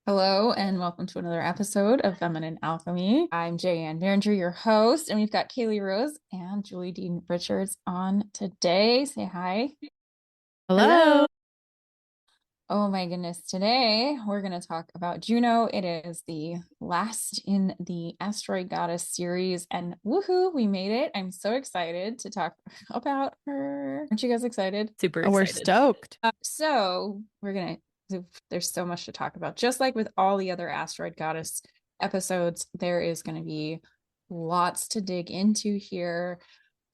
Hello and welcome to another episode of Feminine Alchemy. I'm Jayanne Behringer, your host, and we've got Kaylee Rose and Julie Dean Richards on today. Say hi. Hello. Hello. Oh my goodness. Today we're going to talk about Juno. It is the last in the Asteroid Goddess series, and woohoo, we made it. I'm so excited to talk about her. Aren't you guys excited? Super We're excited. stoked. So we're gonna there's so much to talk about. Just like with all the other Asteroid Goddess episodes, there is going to be lots to dig into here.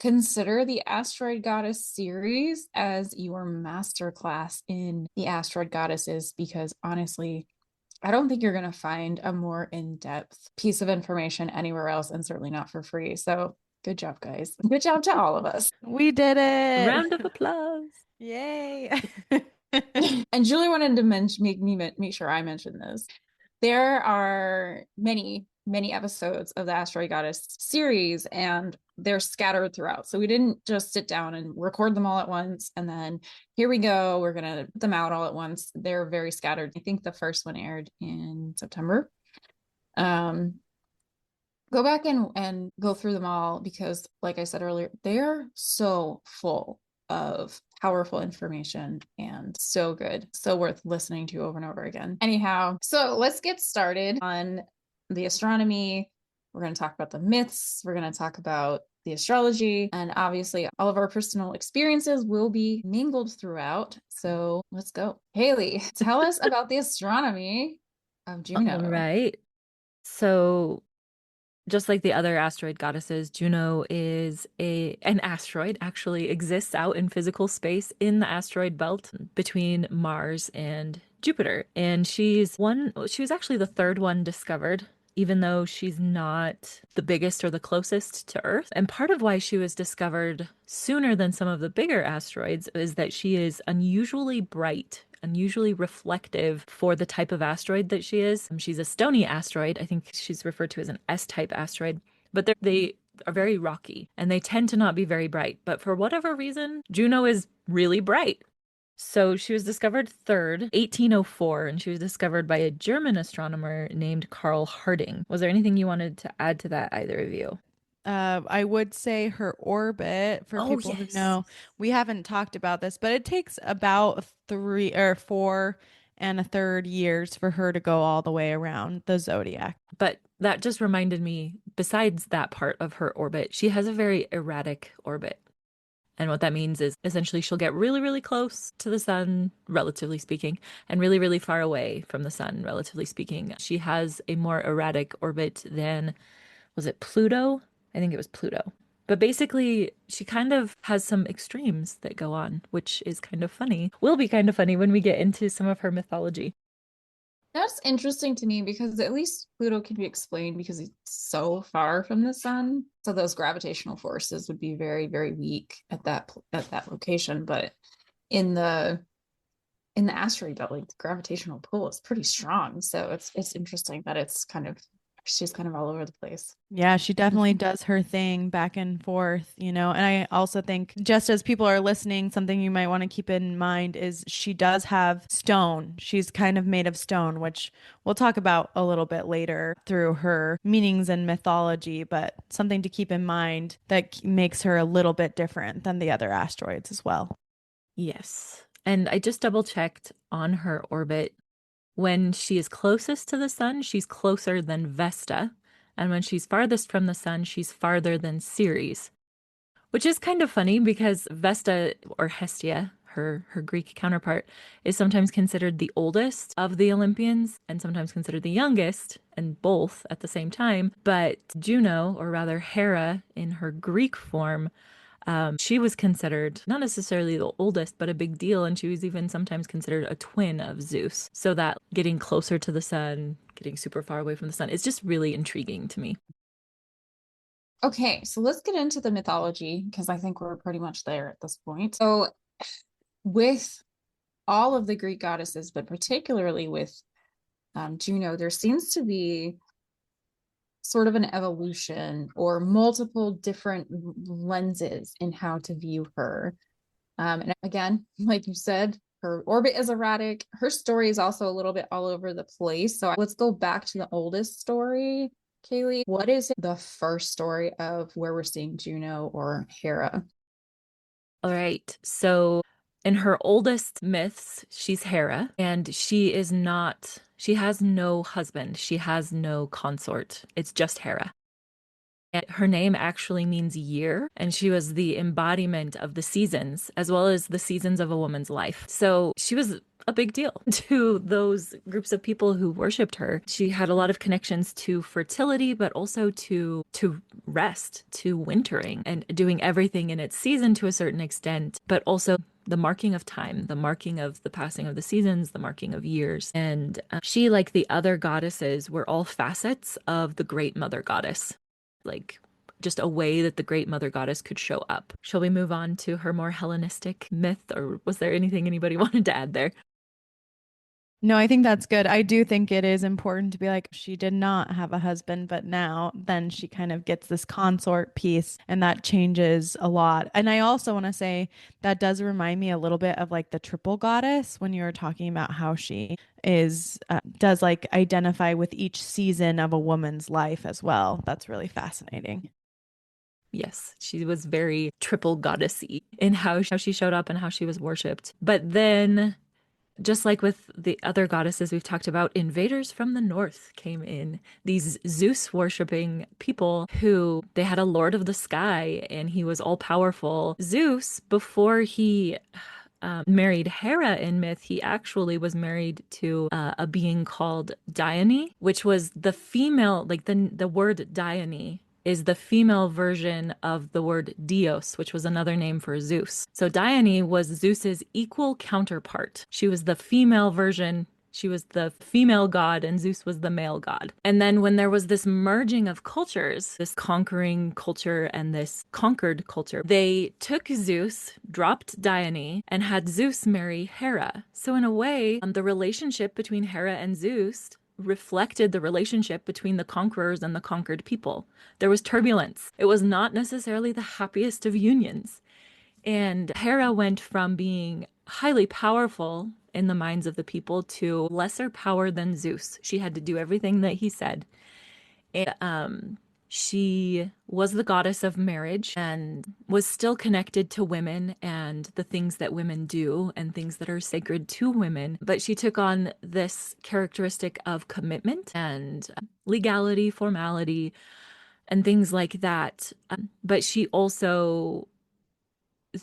Consider the Asteroid Goddess series as your masterclass in the Asteroid Goddesses, because honestly, I don't think you're going to find a more in-depth piece of information anywhere else, and certainly not for free. So good job, guys. Good job to all of us. We did it. Round of applause. Yay. And Julie wanted to make sure I mention this. There are many episodes of the Asteroid Goddess series, and they're scattered throughout. So we didn't just sit down and record them all at once and then here we go, we're gonna put them out all at once. They're very scattered. I think the first one aired in September. Um, Go back and go through them all, because like I said earlier, they're so full of powerful information and so good, so worth listening to over and over again. Anyhow, so let's get started on the astronomy. We're going to talk about the myths, we're going to talk about the astrology, and obviously all of our personal experiences will be mingled throughout. So let's go. Haley, tell us about the astronomy of All Juno. right. So, just like the other asteroid goddesses, Juno is an asteroid, actually exists out in physical space in the asteroid belt between Mars and Jupiter. And she was actually the third one discovered, even though she's not the biggest or the closest to Earth. And part of why she was discovered sooner than some of the bigger asteroids is that she is unusually bright, unusually reflective for the type of asteroid that she is. She's a stony asteroid. I think she's referred to as an S-type asteroid, but they are very rocky and they tend to not be very bright. But for whatever reason, Juno is really bright. So she was discovered third, 1804, and she was discovered by a German astronomer named Carl Harding. Was there anything you wanted to add to that, either of you? I would say her orbit, for Oh, people who yes. know, we haven't talked about this, but it takes about 3 or 4 and a third years for her to go all the way around the zodiac. But that just reminded me, besides that part of her orbit, she has a very erratic orbit. And what that means is essentially she'll get really, really close to the sun, relatively speaking, and really, really far away from the sun, relatively speaking. She has a more erratic orbit than, was it Pluto? I think it was Pluto. But basically, she kind of has some extremes that go on, which is kind of funny. Will be kind of funny when we get into some of her mythology. That's interesting to me, because at least Pluto can be explained because it's so far from the sun. So those gravitational forces would be very, very weak at that location. But in the asteroid belt, like the gravitational pull is pretty strong. So it's interesting that she's kind of all over the place. Yeah, she definitely does her thing back and forth, And I also think, just as people are listening, something you might want to keep in mind is she does have stone. She's kind of made of stone, which we'll talk about a little bit later through her meanings and mythology, but something to keep in mind that makes her a little bit different than the other asteroids as well. Yes. And I just double checked on her orbit. When she is closest to the sun, she's closer than Vesta. And when she's farthest from the sun, she's farther than Ceres. Which is kind of funny because Vesta, or Hestia, her Greek counterpart, is sometimes considered the oldest of the Olympians and sometimes considered the youngest, and both at the same time. But Juno, or rather Hera in her Greek form, she was considered not necessarily the oldest, but a big deal. And she was even sometimes considered a twin of Zeus. So that getting closer to the sun, getting super far away from the sun, is just really intriguing to me. Okay, so let's get into the mythology, because I think we're pretty much there at this point. So with all of the Greek goddesses, but particularly with Juno, there seems to be sort of an evolution or multiple different lenses in how to view her. And again, like you said, Her orbit is erratic. Her story is also a little bit all over the place. So let's go back to the oldest story. Kaylee, what is the first story of where we're seeing Juno or Hera? All right. So in her oldest myths, she's Hera, and she has no husband. She has no consort. It's just Hera. And her name actually means year, and she was the embodiment of the seasons, as well as the seasons of a woman's life. So she was a big deal to those groups of people who worshipped her. She had a lot of connections to fertility, but also to rest, to wintering, and doing everything in its season to a certain extent, but also the marking of time, the marking of the passing of the seasons, the marking of years. And she, like the other goddesses, were all facets of the great mother goddess, like just a way that the great mother goddess could show up. Shall we move on to her more Hellenistic myth, or was there anything anybody wanted to add there? No, I think that's good. I do think it is important to be like, she did not have a husband, but now then she kind of gets this consort piece, and that changes a lot. And I also want to say that does remind me a little bit of like the triple goddess when you were talking about how she is, does like identify with each season of a woman's life as well. That's really fascinating. Yes, she was very triple goddessy in how she showed up and how she was worshipped. But then, just like with the other goddesses we've talked about, invaders from the north came in. These Zeus worshipping people who they had a lord of the sky and he was all powerful. Zeus, before he married Hera in myth, he actually was married to a being called Dione, which was the female, like the word Dione is the female version of the word Dios, which was another name for Zeus. So Dione was Zeus's equal counterpart. She was the female version. She was the female god and Zeus was the male god. And then when there was this merging of cultures, this conquering culture and this conquered culture, they took Zeus, dropped Dione, and had Zeus marry Hera. So in a way, the relationship between Hera and Zeus reflected the relationship between the conquerors and the conquered people. There was turbulence. It was not necessarily the happiest of unions. And Hera went from being highly powerful in the minds of the people to lesser power than Zeus. She had to do everything that he said. And, she was the goddess of marriage and was still connected to women and the things that women do and things that are sacred to women. But she took on this characteristic of commitment and legality, formality, and things like that. But she also,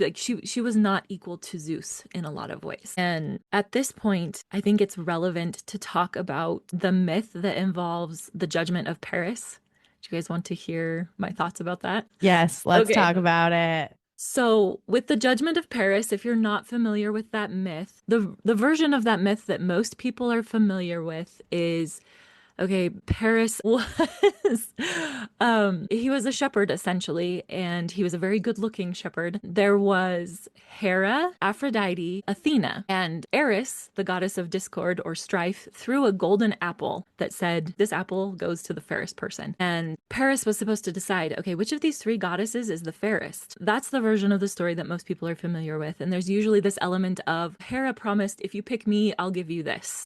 like, she was not equal to Zeus in a lot of ways. And at this point, I think it's relevant to talk about the myth that involves the judgment of Paris. Do you guys want to hear my thoughts about that? Yes, let's Okay. talk about it. So, with the judgment of Paris, if you're not familiar with that myth, the version of that myth that most people are familiar with is, okay, Paris was he was a shepherd essentially, and he was a very good-looking shepherd. There was Hera, Aphrodite, Athena, and Eris, the goddess of discord or strife, threw a golden apple that said, "This apple goes to the fairest person." And Paris was supposed to decide, okay, which of these three goddesses is the fairest? That's the version of the story that most people are familiar with. And there's usually this element of Hera promised, if you pick me, I'll give you this.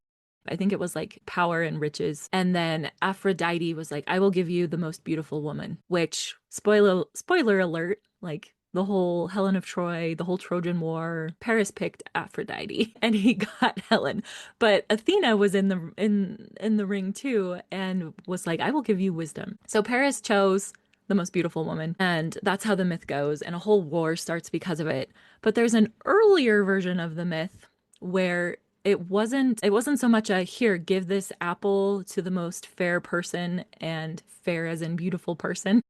I think it was like power and riches. And then Aphrodite was like, I will give you the most beautiful woman, which spoiler alert, like the whole Helen of Troy, the whole Trojan War, Paris picked Aphrodite and he got Helen. But Athena was in the ring too and was like, I will give you wisdom. So Paris chose the most beautiful woman, and that's how the myth goes, and a whole war starts because of it. But there's an earlier version of the myth where it wasn't so much a here, give this apple to the most fair person, and fair as in beautiful person,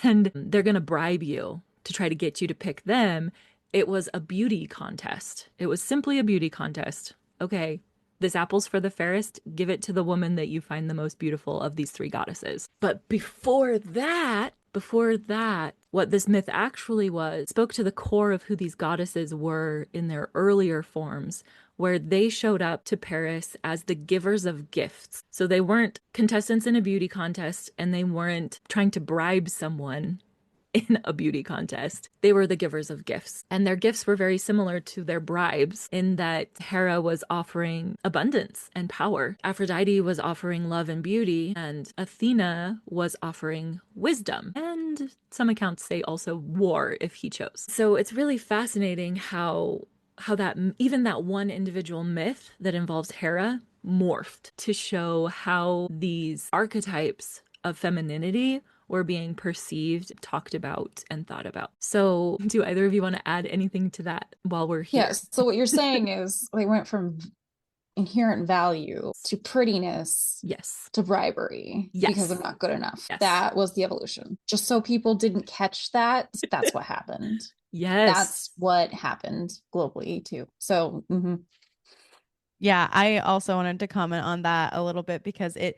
and they're going to bribe you to try to get you to pick them. It was a beauty contest. It was simply a beauty contest. Okay, this apple's for the fairest, give it to the woman that you find the most beautiful of these three goddesses. But before that, what this myth actually was spoke to the core of who these goddesses were in their earlier forms, where they showed up to Paris as the givers of gifts. So they weren't contestants in a beauty contest, and they weren't trying to bribe someone in a beauty contest. They were the givers of gifts, and their gifts were very similar to their bribes in that Hera was offering abundance and power. Aphrodite was offering love and beauty, and Athena was offering wisdom. And some accounts say also war if he chose. So it's really fascinating how that even that one individual myth that involves Hera morphed to show how these archetypes of femininity were being perceived, talked about, and thought about. So, do either of you want to add anything to that while we're here? Yes. So what you're saying is they went from inherent value to prettiness Yes. to bribery because they're not good enough. Yes. That was the evolution. Just so people didn't catch that, that's what happened. Yes. That's what happened globally too. So, Yeah, I also wanted to comment on that a little bit because it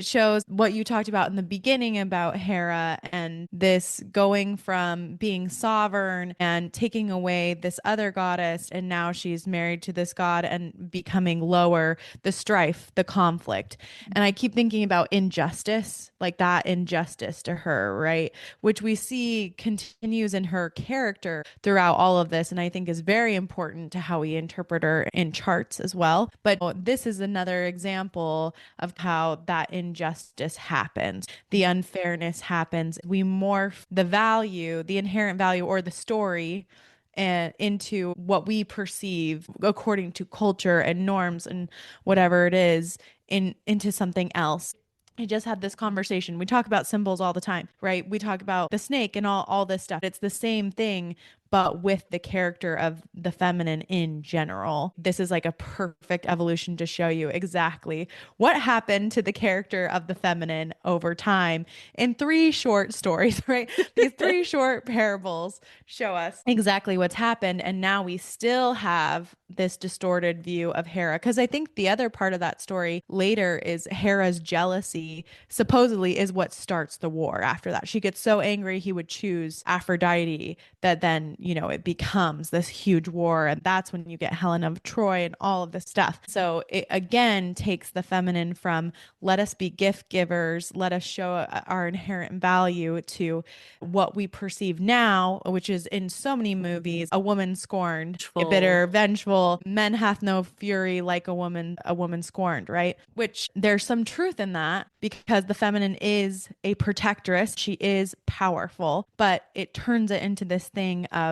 shows what you talked about in the beginning about Hera and this going from being sovereign and taking away this other goddess, and now she's married to this god and becoming lower, the strife, the conflict. And I keep thinking about injustice, like that injustice to her, right? Which we see continues in her character throughout all of this, and I think is very important to how we interpret her in charts as well. But this is another example of how that injustice happens. The unfairness happens. We morph the value, the inherent value or the story into what we perceive according to culture and norms and whatever it is into something else. I just had this conversation. We talk about symbols all the time, right? We talk about the snake and all this stuff. It's the same thing, but with the character of the feminine in general. This is like a perfect evolution to show you exactly what happened to the character of the feminine over time in 3 short stories, right? These 3 short parables show us exactly what's happened. And now we still have this distorted view of Hera. Because I think the other part of that story later is Hera's jealousy supposedly is what starts the war after that. She gets so angry he would choose Aphrodite that then, it becomes this huge war. And that's when you get Helen of Troy and all of this stuff. So it again takes the feminine from let us be gift givers, let us show our inherent value to what we perceive now, which is in so many movies, a woman scorned, bitter, vengeful, men hath no fury like a woman scorned, right? Which there's some truth in that because the feminine is a protectress. She is powerful, but it turns it into this thing of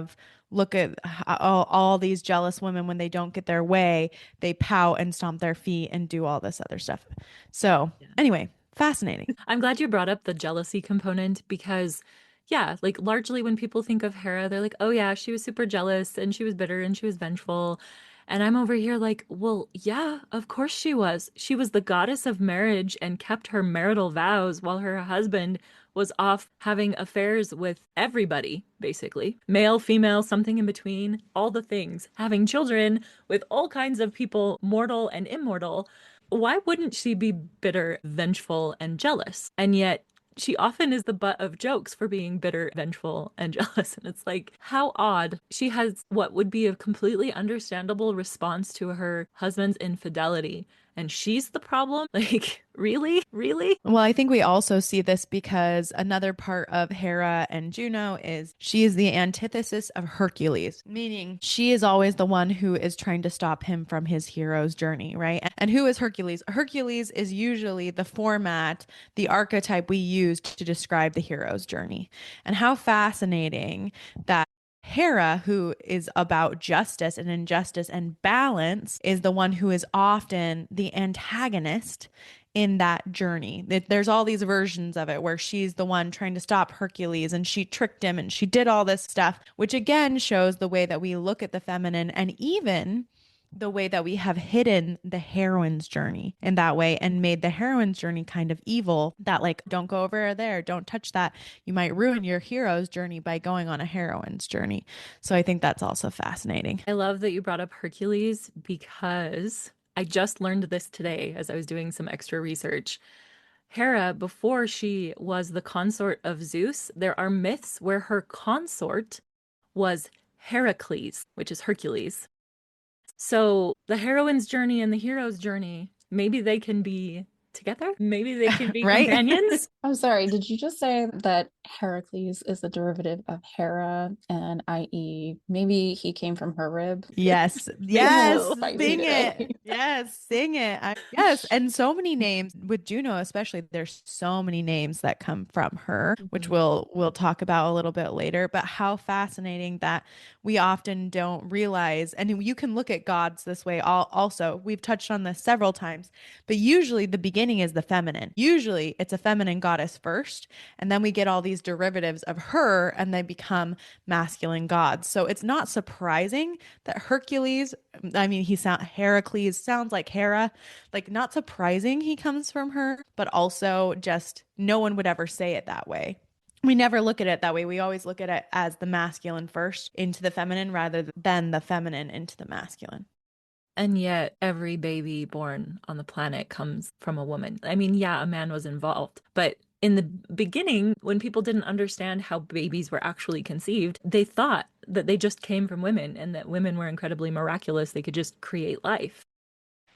look at all these jealous women when they don't get their way, they pout and stomp their feet and do all this other stuff. So anyway, fascinating. I'm glad you brought up the jealousy component because like largely when people think of Hera, they're like, oh yeah, she was super jealous and she was bitter and she was vengeful. And I'm over here like, well, yeah, of course she was. She was the goddess of marriage and kept her marital vows while her husband was off having affairs with everybody, basically. Male, female, something in between, all the things. Having children with all kinds of people, mortal and immortal. Why wouldn't she be bitter, vengeful, and jealous? And yet she often is the butt of jokes for being bitter, vengeful, and jealous. And it's like, how odd. She has what would be a completely understandable response to her husband's infidelity. And she's the problem? Like, really? Really? Well, I think we also see this because another part of Hera and Juno is she is the antithesis of Hercules, meaning she is always the one who is trying to stop him from his hero's journey, right? And who is Hercules? Hercules is usually the format, the archetype we use to describe the hero's journey. And how fascinating that Hera, who is about justice and injustice and balance, is the one who is often the antagonist in that journey. There's all these versions of it where she's the one trying to stop Hercules and she tricked him and she did all this stuff, which again shows the way that we look at the feminine and even the way that we have hidden the heroine's journey in that way and made the heroine's journey kind of evil, that like, don't go over there, don't touch that. You might ruin your hero's journey by going on a heroine's journey. So I think that's also fascinating. I love that you brought up Hercules because I just learned this today as I was doing some extra research. Hera, before she was the consort of Zeus, there are myths where her consort was Heracles, which is Hercules. So the heroine's journey and the hero's journey, maybe they can be together? Maybe they can be Right? companions? I'm sorry, did you just say that Heracles is a derivative of Hera, and i.e., maybe he came from her rib. Yes. Getting Yes. spicy Sing today. it. Yes. Sing it. Yes. And so many names with Juno, especially, there's so many names that come from her, which Mhm. we'll talk about a little bit later. But how fascinating that we often don't realize. And you can look at gods this way also. We've touched on this several times, but usually the beginning is the feminine. Usually it's a feminine goddess first, and then we get all these derivatives of her and they become masculine gods. So it's not surprising that Hercules, I mean, Heracles sounds like Hera, like not surprising he comes from her, but also just no one would ever say it that way. We never look at it that way. We always look at it as the masculine first into the feminine rather than the feminine into the masculine. And yet, every baby born on the planet comes from a woman. I mean, yeah, a man was involved, but in the beginning, when people didn't understand how babies were actually conceived, they thought that they just came from women and that women were incredibly miraculous. They could just create life.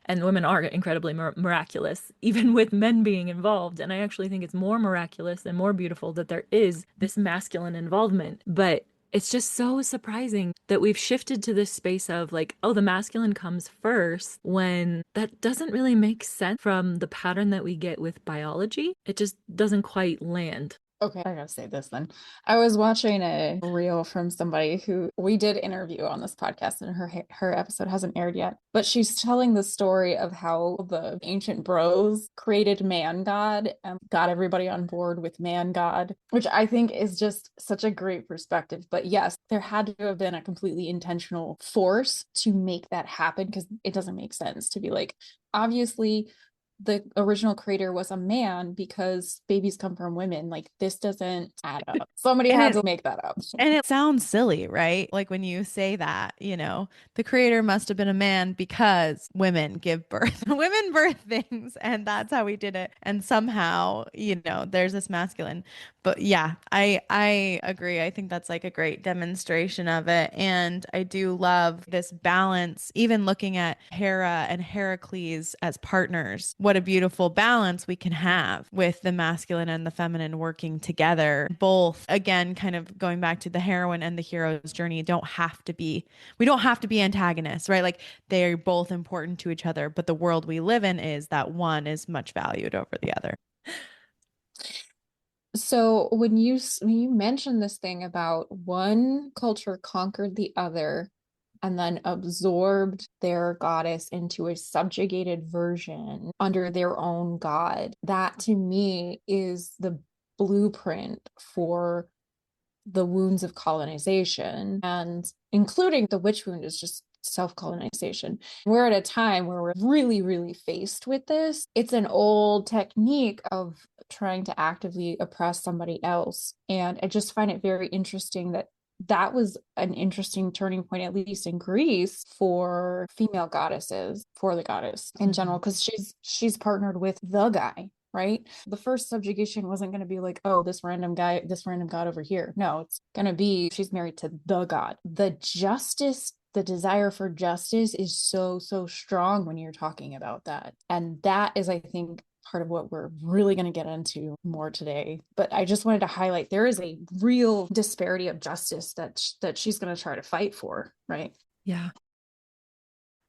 And women are incredibly miraculous, even with men being involved. And I actually think it's more miraculous and more beautiful that there is this masculine involvement. But it's just so surprising that we've shifted to this space of like, oh, the masculine comes first, when that doesn't really make sense from the pattern that we get with biology. It just doesn't quite land. Okay, I gotta say this then. I was watching a reel from somebody who we did interview on this podcast, and her episode hasn't aired yet. But she's telling the story of how the ancient bros created man god and got everybody on board with man god, which I think is just such a great perspective. But yes, there had to have been a completely intentional force to make that happen, because it doesn't make sense to be like, obviously the original creator was a man because babies come from women. Like, this doesn't add up. Somebody And had it to make that up. And it sounds silly, right? Like when you say that, the creator must have been a man because women give birth. Women birth things, and that's how we did it. And somehow, there's this masculine. But yeah, I agree. I think that's like a great demonstration of it. And I do love this balance, even looking at Hera and Heracles as partners. What a beautiful balance we can have with the masculine and the feminine working together. Both, again, kind of going back to the heroine and the hero's journey, we don't have to be antagonists, right? Like they're both important to each other, but the world we live in is that one is much valued over the other. So when you mentioned this thing about one culture conquered the other and then absorbed their goddess into a subjugated version under their own god, that to me is the blueprint for the wounds of colonization, and including the witch wound is just self-colonization. We're at a time where we're really, really faced with this. It's an old technique of trying to actively oppress somebody else. And I just find it very interesting that that was an interesting turning point, at least in Greece, for female goddesses, for the goddess in general, because she's partnered with the guy, right? The first subjugation wasn't going to be like, oh, this random guy, this random god over here. No, it's going to be she's married to the god. The justice, the desire for justice is so, so strong when you're talking about that. And that is, I think, part of what we're really going to get into more today. But I just wanted to highlight there is a real disparity of justice that she's going to try to fight for, right? Yeah.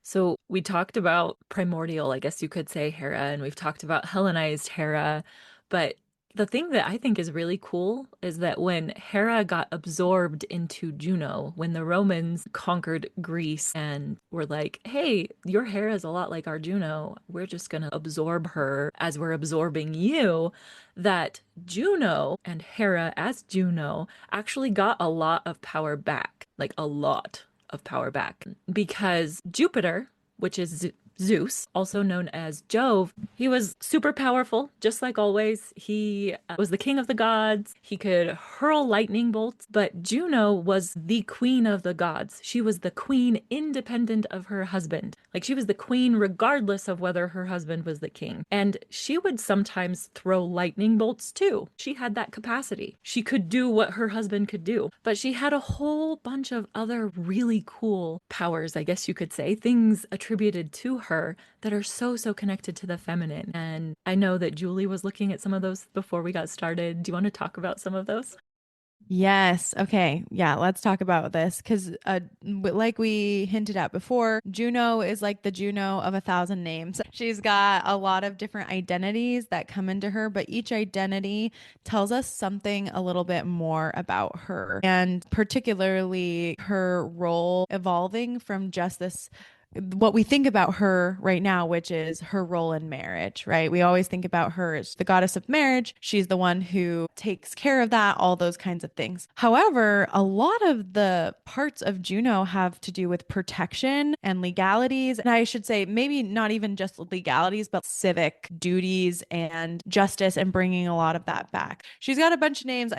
So we talked about primordial, I guess you could say, Hera, and we've talked about Hellenized Hera. But the thing that I think is really cool is that when Hera got absorbed into Juno, when the Romans conquered Greece and were like, hey, your Hera is a lot like our Juno, we're just going to absorb her as we're absorbing you, that Juno and Hera as Juno actually got a lot of power back, like a lot of power back, because Jupiter, which is Zeus, also known as Jove, he was super powerful, just like always. He was the king of the gods. He could hurl lightning bolts, but Juno was the queen of the gods. She was the queen independent of her husband. Like she was the queen regardless of whether her husband was the king. And she would sometimes throw lightning bolts too. She had that capacity. She could do what her husband could do, but she had a whole bunch of other really cool powers, I guess you could say, things attributed to her that are so, so connected to the feminine. And I know that Julie was looking at some of those before we got started. Do you want to talk about some of those? Yes. Okay. Yeah. Let's talk about this because, like we hinted at before, Juno is like the Juno of a thousand names. She's got a lot of different identities that come into her, but each identity tells us something a little bit more about her, and particularly her role evolving from just this what we think about her right now, which is her role in marriage, right? We always think about her as the goddess of marriage. She's the one who takes care of that, all those kinds of things. However, a lot of the parts of Juno have to do with protection and legalities. And I should say, maybe not even just legalities, but civic duties and justice and bringing a lot of that back. She's got a bunch of names.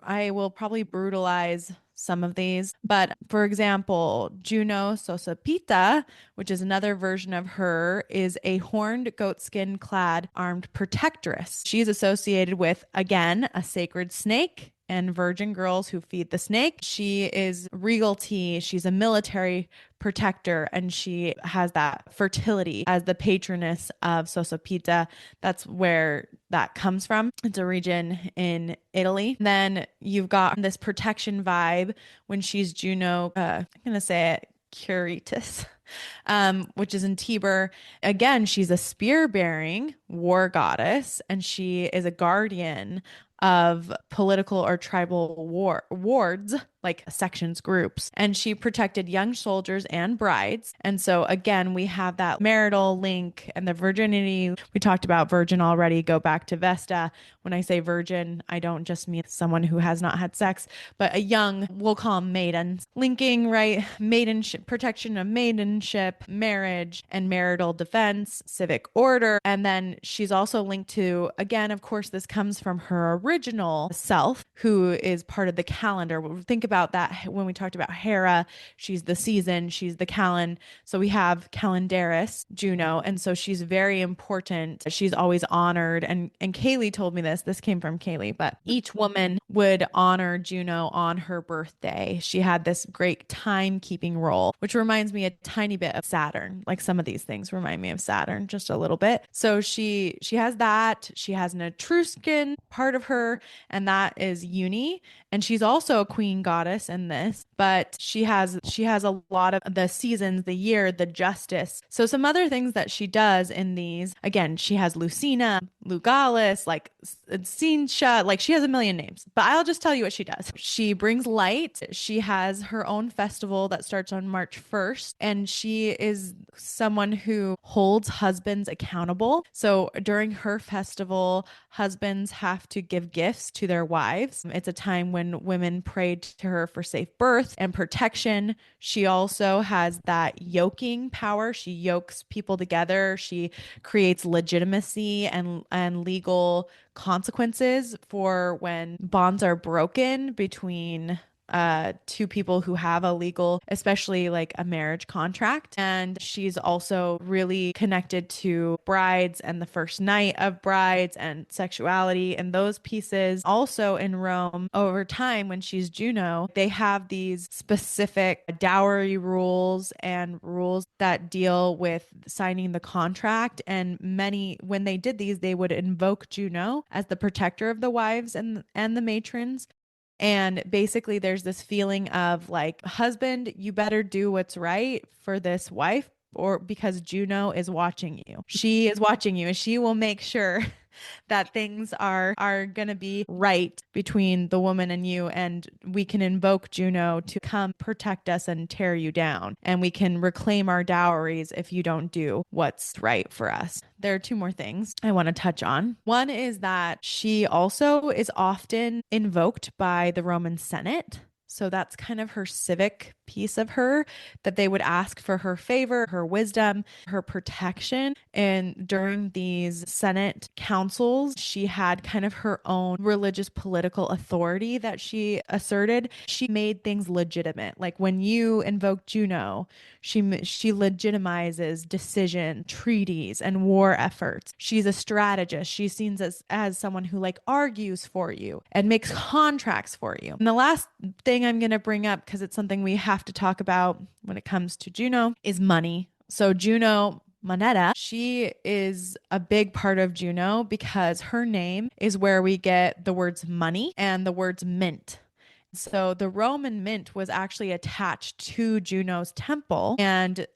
I will probably brutalize some of these. But for example, Juno Sosapita, which is another version of her, is a horned goatskin clad armed protectress. She's associated with, again, a sacred snake and virgin girls who feed the snake. She is regalty. She's a military protector, and she has that fertility as the patroness of Sosapita. That's where that comes from. It's a region in Italy. Then you've got this protection vibe when she's Juno, I'm going to say it, Curitas, which is in Tiber. Again, she's a spear bearing war goddess, and she is a guardian of political or tribal wards, like sections, groups. And she protected young soldiers and brides. And so again, we have that marital link and the virginity. We talked about virgin already. Go back to Vesta. When I say virgin, I don't just mean someone who has not had sex, but a young, we'll call them maidens. Linking, right? Maidenship, protection of maidenship, marriage and marital defense, civic order. And then she's also linked to, again, of course, this comes from her original self, who is part of the calendar. Think about that when we talked about Hera. She's the season, she's the calend. So we have calendaris, Juno, and so she's very important. She's always honored. And Kaylee told me this came from Kaylee, but each woman would honor Juno on her birthday. She had this great timekeeping role, which reminds me a tiny bit of Saturn. Like some of these things remind me of Saturn just a little bit. So she has that. She has an Etruscan part of her, and that is Uni. And she's also a queen goddess in this, but she has a lot of the seasons, the year, the justice. So some other things that she does in these, again, she has Lucina, Lugalis, like Cincia, like she has a million names, but I'll just tell you what she does. She brings light. She has her own festival that starts on March 1st, and she is someone who holds husbands accountable. So during her festival, husbands have to give gifts to their wives. It's a time when women prayed to her for safe birth and protection. She also has that yoking power. She yokes people together. She creates legitimacy and legal consequences for when bonds are broken between two people who have a legal, especially like a marriage contract. And she's also really connected to brides and the first night of brides and sexuality and those pieces. Also in Rome, over time, when she's Juno, they have these specific dowry rules and rules that deal with signing the contract. And when they did these, they would invoke Juno as the protector of the wives and the matrons. And basically, there's this feeling of like, husband, you better do what's right for this wife, or because Juno is watching you. She is watching you, and she will make sure that things are going to be right between the woman and you, and we can invoke Juno to come protect us and tear you down, and we can reclaim our dowries if you don't do what's right for us. There are two more things I want to touch on. One is that she also is often invoked by the Roman Senate. So that's kind of her civic piece of her, that they would ask for her favor, her wisdom, her protection. And during these Senate councils, she had kind of her own religious political authority that she asserted. She made things legitimate. Like when you invoke Juno, she legitimizes decision, treaties, and war efforts. She's a strategist. She's seen as someone who like argues for you and makes contracts for you. And the last thing I'm going to bring up, because it's something we have to talk about when it comes to Juno, is money. So Juno Moneta, she is a big part of Juno because her name is where we get the words money and the words mint. So the Roman mint was actually attached to Juno's temple, and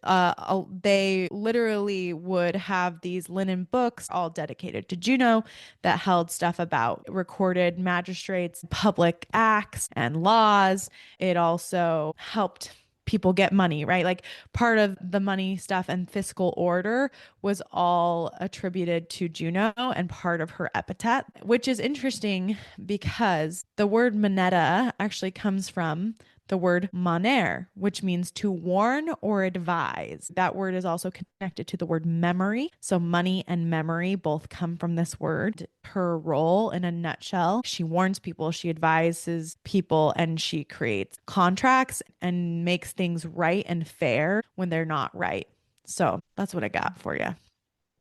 they literally would have these linen books all dedicated to Juno that held stuff about recorded magistrates, public acts, and laws. It also helped people get money, right? Like part of the money stuff and fiscal order was all attributed to Juno and part of her epithet, which is interesting because the word moneta actually comes from the word maner, which means to warn or advise. That word is also connected to the word memory. So money and memory both come from this word. Her role in a nutshell, she warns people, she advises people, and she creates contracts and makes things right and fair when they're not right. So that's what I got for you.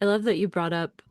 I love that you brought up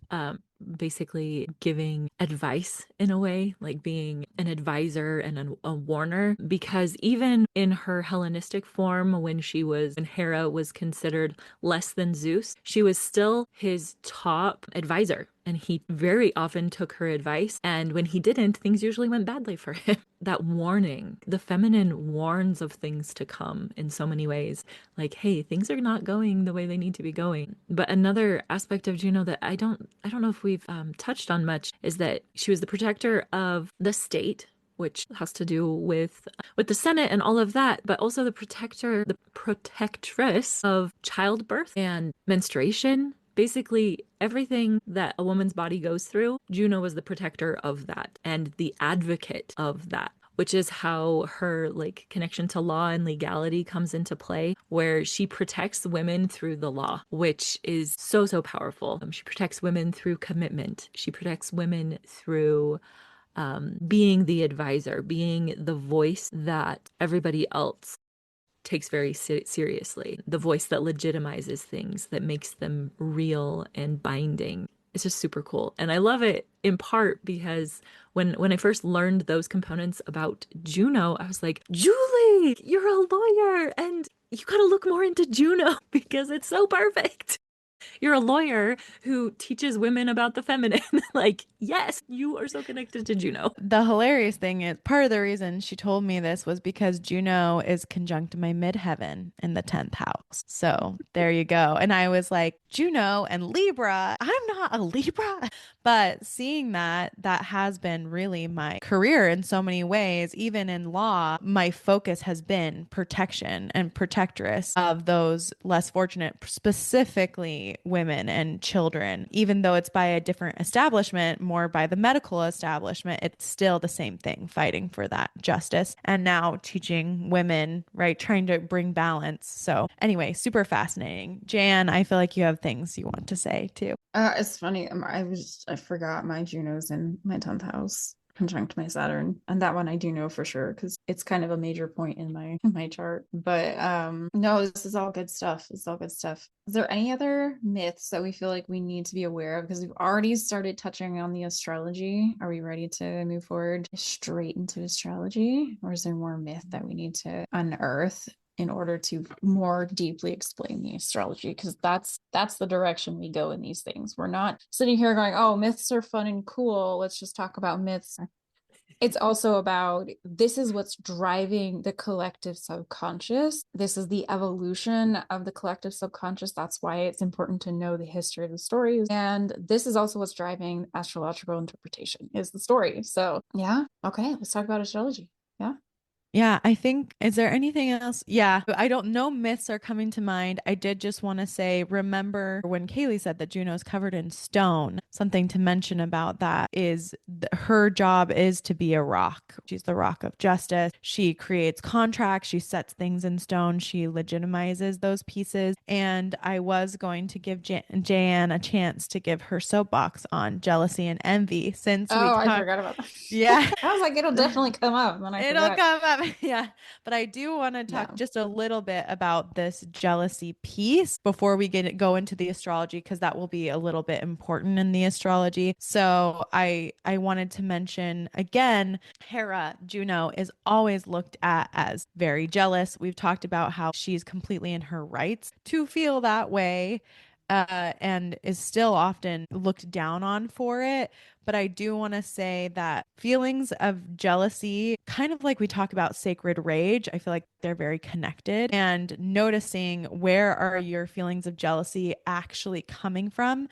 basically giving advice in a way, like being an advisor and a warner, because even in her Hellenistic form, when Hera was considered less than Zeus, she was still his top advisor. And he very often took her advice. And when he didn't, things usually went badly for him. That warning, the feminine warns of things to come in so many ways. Like, hey, things are not going the way they need to be going. But another aspect of Juno that I don't know if we've touched on much is that she was the protector of the state, which has to do with the Senate and all of that, but also the protectress of childbirth and menstruation. Basically, everything that a woman's body goes through, Juno was the protector of that and the advocate of that, which is how her like connection to law and legality comes into play, where she protects women through the law, which is so, so powerful. She protects women through commitment. She protects women through being the advisor, being the voice that everybody else takes very seriously, the voice that legitimizes things, that makes them real and binding. It's just super cool. And I love it in part because when I first learned those components about Juno, I was like, Julie, you're a lawyer and you got to look more into Juno because it's so perfect. You're a lawyer who teaches women about the feminine. Like, yes, you are so connected to Juno. The hilarious thing is part of the reason she told me this was because Juno is conjunct my midheaven in the 10th house. So there you go. And I was like, Juno and Libra, I'm not a Libra. But seeing that has been really my career in so many ways. Even in law, my focus has been protection and protectress of those less fortunate, specifically women and children. Even though it's by a different establishment, more by the medical establishment, it's still the same thing, fighting for that justice. And now teaching women, right, trying to bring balance. So anyway, super fascinating. Jan, I feel like you have things you want to say too. It's funny. I forgot my Juno's in my 10th house conjunct my Saturn, and that one I do know for sure because it's kind of a major point in my chart. But no, this is all good stuff. It's all good stuff. Is there any other myths that we feel like we need to be aware of? Because we've already started touching on the astrology. Are we ready to move forward straight into astrology, or is there more myth that we need to unearth in order to more deeply explain the astrology? Because that's the direction we go in these things. We're not sitting here going, oh, myths are fun and cool, let's just talk about myths. It's also about, this is what's driving the collective subconscious. This is the evolution of the collective subconscious. That's why it's important to know the history of the stories. And this is also what's driving astrological interpretation, is the story. So yeah, okay, let's talk about astrology. Yeah. Yeah, I think, is there anything else? Yeah, I don't know. Myths are coming to mind. I did just want to say, remember when Kaylee said that Juno's covered in stone? Something to mention about that is her job is to be a rock. She's the rock of justice. She creates contracts. She sets things in stone. She legitimizes those pieces. And I was going to give Jan a chance to give her soapbox on jealousy and envy since I forgot about that. Yeah. I was like, it'll definitely come up. And then I It'll forgot. come up. Yeah. But I do want to talk Yeah. just a little bit about this jealousy piece before we go into the astrology, because that will be a little bit important in the astrology. So I wanted to mention again, Hera, Juno, is always looked at as very jealous. We've talked about how she's completely in her rights to feel that way. and is still often looked down on for it. But I do want to say that feelings of jealousy, kind of like we talk about sacred rage, I feel like they're very connected. And noticing where are your feelings of jealousy actually coming from?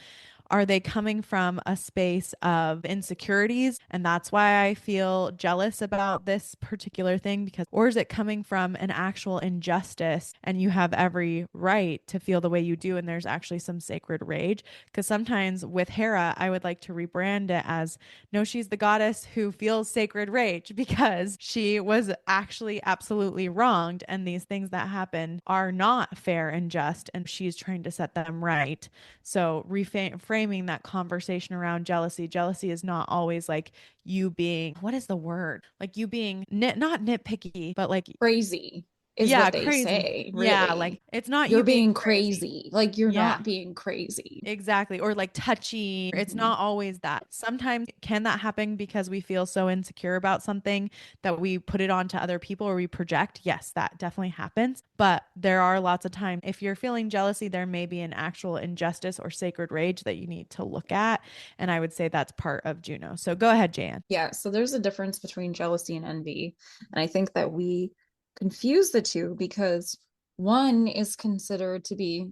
Are they coming from a space of insecurities? And that's why I feel jealous about this particular thing because, or is it coming from an actual injustice and you have every right to feel the way you do? And there's actually some sacred rage. Because sometimes with Hera, I would like to rebrand it as no, she's the goddess who feels sacred rage because she was actually absolutely wronged. And these things that happen are not fair and just. And she's trying to set them right. So reframing that conversation around jealousy, jealousy is not always like you being, what is the word? Like you being not nitpicky, but like, Crazy is yeah, what they crazy. say, Yeah, like really. it's not You're you being being crazy. crazy. Like you're Yeah. not being crazy. Exactly. Or like touchy. It's Mhm. not always that. Sometimes can that happen because we feel so insecure about something that we put it on to other people or we project? Yes, that definitely happens. But there are lots of times if you're feeling jealousy, there may be an actual injustice or sacred rage that you need to look at. And I would say that's part of Juno. So go ahead, Jan. Yeah, so there's a difference between jealousy and envy. And I think that we confuse the two because one is considered to be,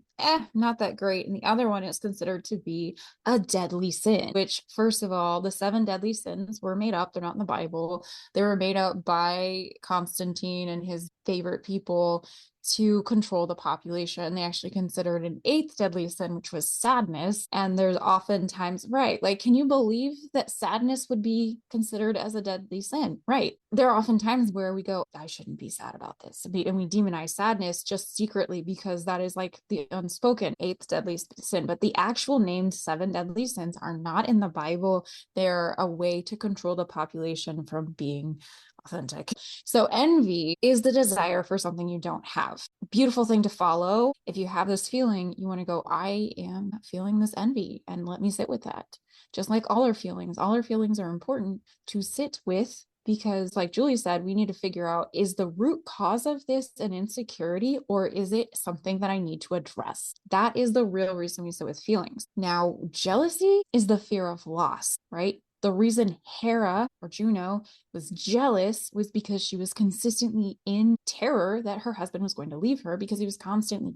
not that great. And the other one is considered to be a deadly sin, which, first of all, the seven deadly sins were made up. They're not in the Bible. They were made up by Constantine and his favorite people to control the population. They actually considered an eighth deadly sin, which was sadness. And there's oftentimes, right, like, can you believe that sadness would be considered as a deadly sin? Right. There are often times where we go, I shouldn't be sad about this. And we demonize sadness just secretly because that is like the unspoken eighth deadly sin. But the actual named seven deadly sins are not in the Bible. They're a way to control the population from being authentic. So envy is the desire for something you don't have. Beautiful thing to follow. If you have this feeling, you want to go, I am feeling this envy and let me sit with that. Just like all our feelings are important to sit with because like Julie said, we need to figure out, is the root cause of this an insecurity or is it something that I need to address? That is the real reason we sit with feelings. Now, jealousy is the fear of loss, right? The reason Hera or Juno was jealous was because she was consistently in terror that her husband was going to leave her because he was constantly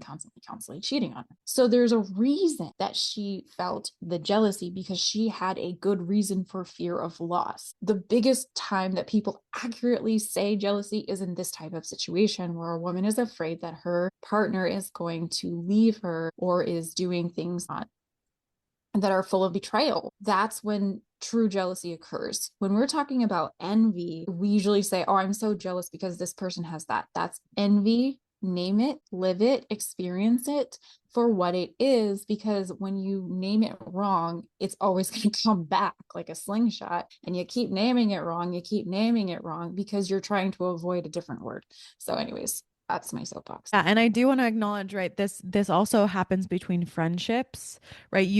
cheating on her. So there's a reason that she felt the jealousy because she had a good reason for fear of loss. The biggest time that people accurately say jealousy is in this type of situation where a woman is afraid that her partner is going to leave her or is doing things that are full of betrayal. That's when true jealousy occurs. When we're talking about envy, we usually say, oh, I'm so jealous because this person has that. That's envy. Name it, live it, experience it for what it is, because when you name it wrong, it's always going to come back like a slingshot. And you keep naming it wrong, because you're trying to avoid a different word. So, anyways, that's my soapbox. Yeah, and I do want to acknowledge, right, this also happens between friendships, right? Yes.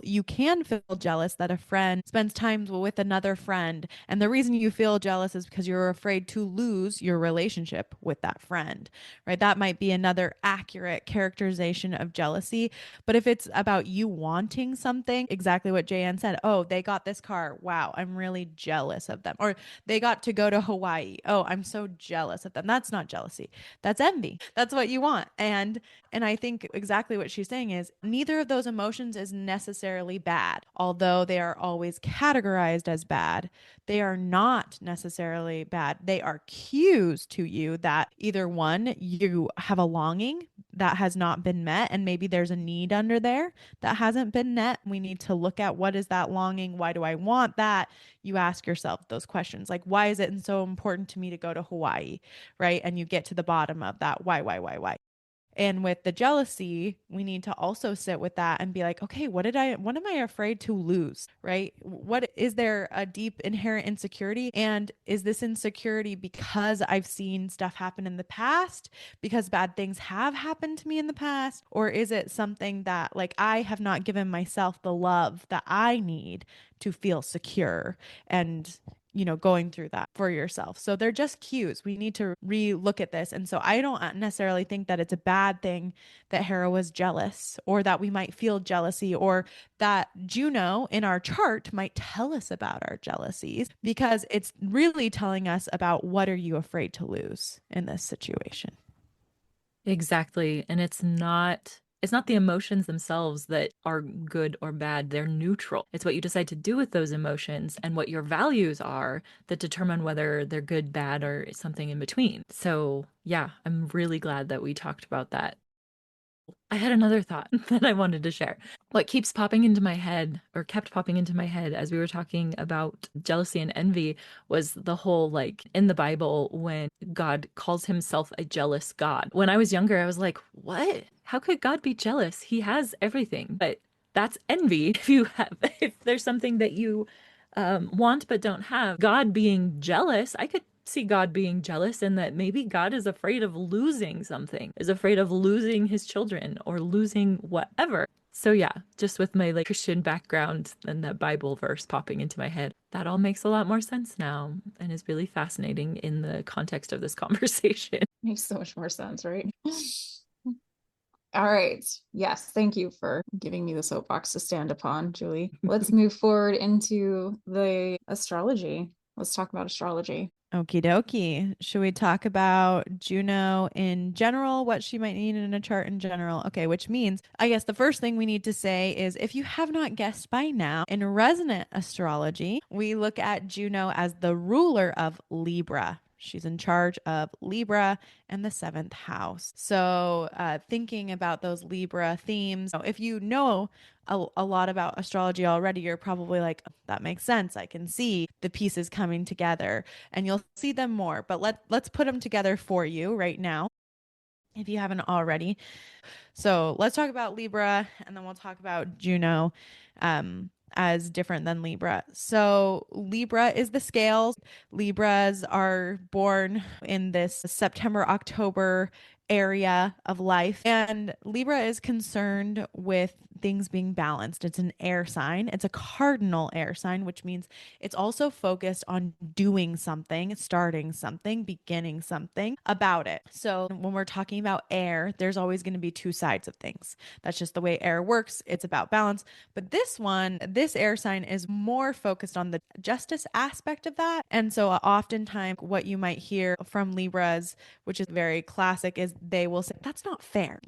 You can feel jealous that a friend spends time with another friend, and the reason you feel jealous is because you're afraid to lose your relationship with that friend, right? That might be another accurate characterization of jealousy. But if it's about you wanting something, exactly what JN said, oh, they got this car. Wow, I'm really jealous of them. Or they got to go to Hawaii. Oh, I'm so jealous of them. That's not jealousy. That's envy. That's what you want. And I think exactly what she's saying is neither of those emotions is necessarily bad. Although they are always categorized as bad, they are not necessarily bad. They are cues to you that either one, you have a longing that has not been met, and maybe there's a need under there that hasn't been met. We need to look at what is that longing? Why do I want that? You ask yourself those questions like, why is it so important to me to go to Hawaii? Right? And you get to the bottom of that. Why? And with the jealousy, we need to also sit with that and be like, okay, what am I afraid to lose? Right? What is there a deep inherent insecurity? And is this insecurity because I've seen stuff happen in the past, because bad things have happened to me in the past? Or is it something that like I have not given myself the love that I need to feel secure and going through that for yourself. So they're just cues. We need to re-look at this. And so I don't necessarily think that it's a bad thing that Hera was jealous, or that we might feel jealousy, or that Juno in our chart might tell us about our jealousies, because it's really telling us about what are you afraid to lose in this situation. Exactly. And it's not the emotions themselves that are good or bad. They're neutral. It's what you decide to do with those emotions and what your values are that determine whether they're good, bad, or something in between. So, yeah, I'm really glad that we talked about that. I had another thought that I wanted to share. What keeps popping into my head, or kept popping into my head as we were talking about jealousy and envy, was the whole, like, in the Bible when God calls himself a jealous God. When I was younger, I was like, what? How could God be jealous? He has everything. But that's envy. If there's something that you want but don't have, God being jealous, I could see God being jealous, and that maybe God is afraid of losing something, is afraid of losing his children or losing whatever. So yeah, just with my like Christian background and that Bible verse popping into my head, that all makes a lot more sense now and is really fascinating in the context of this conversation. Makes so much more sense, right? All right. Yes. Thank you for giving me the soapbox to stand upon, Julie. Let's move forward into the astrology. Let's talk about astrology. Okie dokie. Should we talk about Juno in general, what she might need in a chart in general? Okay, which means I guess the first thing we need to say is, if you have not guessed by now, in resonant astrology, we look at Juno as the ruler of Libra. She's in charge of Libra and the seventh house. So, thinking about those Libra themes, if you know a lot about astrology already, you're probably like, that makes sense. I can see the pieces coming together, and you'll see them more. But let's put them together for you right now, if you haven't already. So let's talk about Libra, and then we'll talk about Juno as different than Libra. So Libra is the scales. Libras are born in this September, October area of life. And Libra is concerned with things being balanced. It's an air sign. It's a cardinal air sign, which means it's also focused on doing something, starting something, beginning something about it. So when we're talking about air, there's always going to be two sides of things. That's just the way air works. It's about balance. But this air sign is more focused on the justice aspect of that. And so oftentimes what you might hear from Libras, which is very classic, is they will say, that's not fair.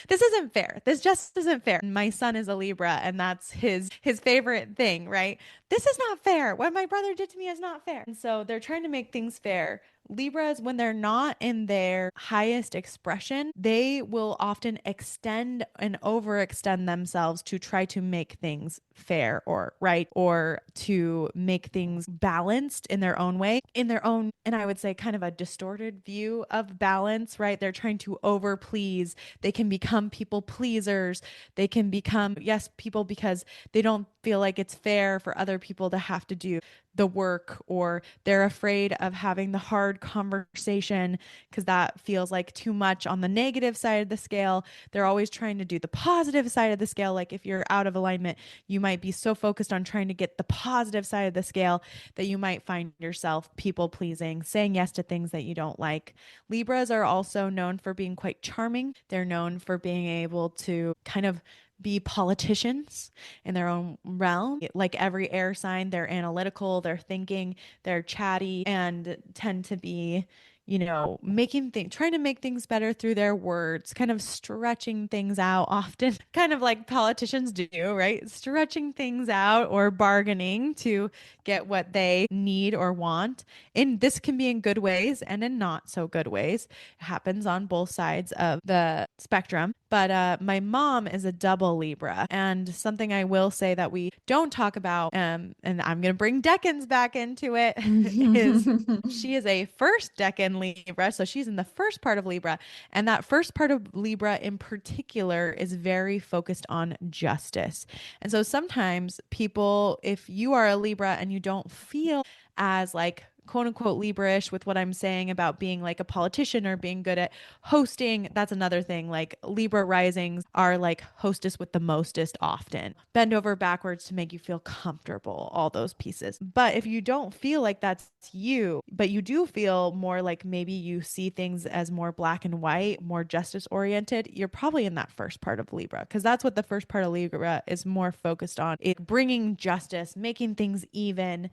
This isn't fair. This just isn't fair. My son is a Libra, and that's his favorite thing, right? This is not fair. What my brother did to me is not fair. And so they're trying to make things fair. Libras, when they're not in their highest expression, they will often extend and overextend themselves to try to make things fair or right, or to make things balanced in their own way, in their own, and I would say kind of a distorted view of balance, right? They're trying to over please. They can become people pleasers. They can become, yes, people, because they don't feel like it's fair for other people to have to do the work, or they're afraid of having the hard conversation because that feels like too much on the negative side of the scale. They're always trying to do the positive side of the scale. Like if you're out of alignment, you might be so focused on trying to get the positive side of the scale that you might find yourself people pleasing, saying yes to things that you don't like. Libras are also known for being quite charming. They're known for being able to kind of be politicians in their own realm. Like every air sign, they're analytical, they're thinking, they're chatty, and tend to be, trying to make things better through their words, kind of stretching things out often, kind of like politicians do, right? Stretching things out or bargaining to get what they need or want. And this can be in good ways and in not so good ways. It happens on both sides of the spectrum. But my mom is a double Libra. And something I will say that we don't talk about, and I'm going to bring decans back into it, is she is a first decan Libra. So she's in the first part of Libra. And that first part of Libra in particular is very focused on justice. And so sometimes people, if you are a Libra and you don't feel as like quote unquote Libra-ish with what I'm saying about being like a politician or being good at hosting. That's another thing. Like Libra risings are like hostess with the mostest often. Bend over backwards to make you feel comfortable, all those pieces. But if you don't feel like that's you, but you do feel more like maybe you see things as more black and white, more justice oriented, you're probably in that first part of Libra, because that's what the first part of Libra is more focused on. It bringing justice, making things even,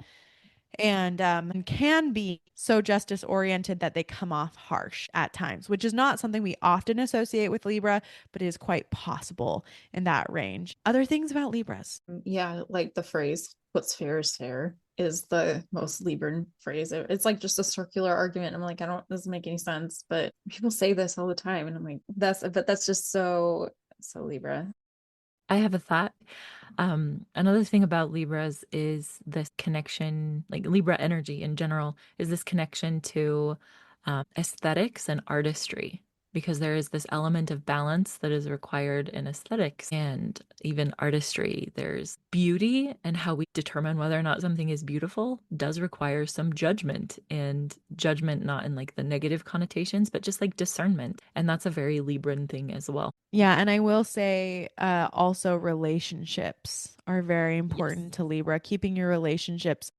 and can be so justice oriented that they come off harsh at times, which is not something we often associate with Libra, but is quite possible in that range. Other things about Libras? Yeah, like the phrase "what's fair is fair" is the most Libran phrase. It's like just a circular argument. I'm like, I don't, doesn't make any sense, but people say this all the time, and I'm like, that's just so Libra. I have a thought. Another thing about Libras is this connection, like Libra energy in general, is this connection to aesthetics and artistry, because there is this element of balance that is required in aesthetics and even artistry. There's beauty, and how we determine whether or not something is beautiful does require some judgment, and judgment not in like the negative connotations, but just like discernment. And that's a very Libran thing as well. Yeah, and I will say also relationships are very Yes. important to Libra, keeping your relationships.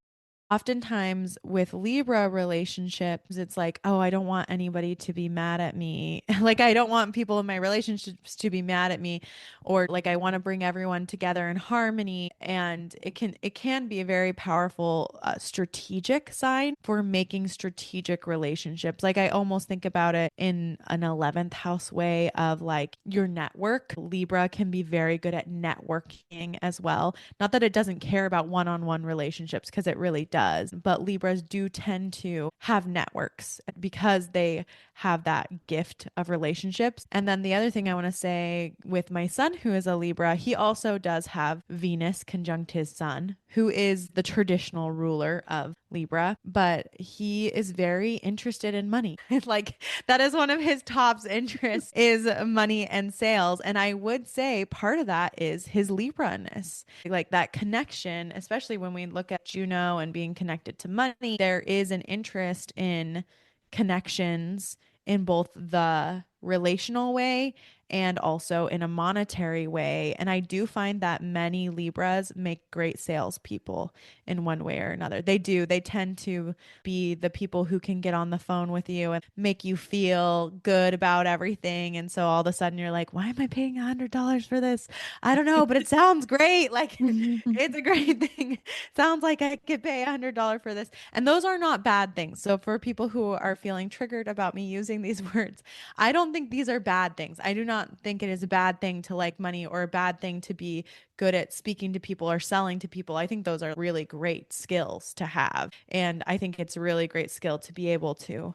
Oftentimes with Libra relationships, it's like, oh, I don't want anybody to be mad at me. Like, I don't want people in my relationships to be mad at me, or like I want to bring everyone together in harmony. And it can be a very powerful strategic sign for making strategic relationships. Like I almost think about it in an 11th house way of like your network. Libra can be very good at networking as well. Not that it doesn't care about one-on-one relationships, because it really does, but Libras do tend to have networks because they have that gift of relationships. And then the other thing I want to say with my son, who is a Libra, he also does have Venus conjunct his sun, who is the traditional ruler of Libra, but he is very interested in money. Like that is one of his top interests is money and sales. And I would say part of that is his Libra-ness, like that connection, especially when we look at Juno and being connected to money, there is an interest in connections in both the relational way and also in a monetary way. And I do find that many Libras make great salespeople in one way or another. They do. They tend to be the people who can get on the phone with you and make you feel good about everything. And so all of a sudden you're like, why am I paying $100 for this? I don't know, but it sounds great. Like it's a great thing. Sounds like I could pay $100 for this. And those are not bad things. So for people who are feeling triggered about me using these words, I don't think these are bad things. I do not think it is a bad thing to like money or a bad thing to be good at speaking to people or selling to people. I think those are really great skills to have. And I think it's a really great skill to be able to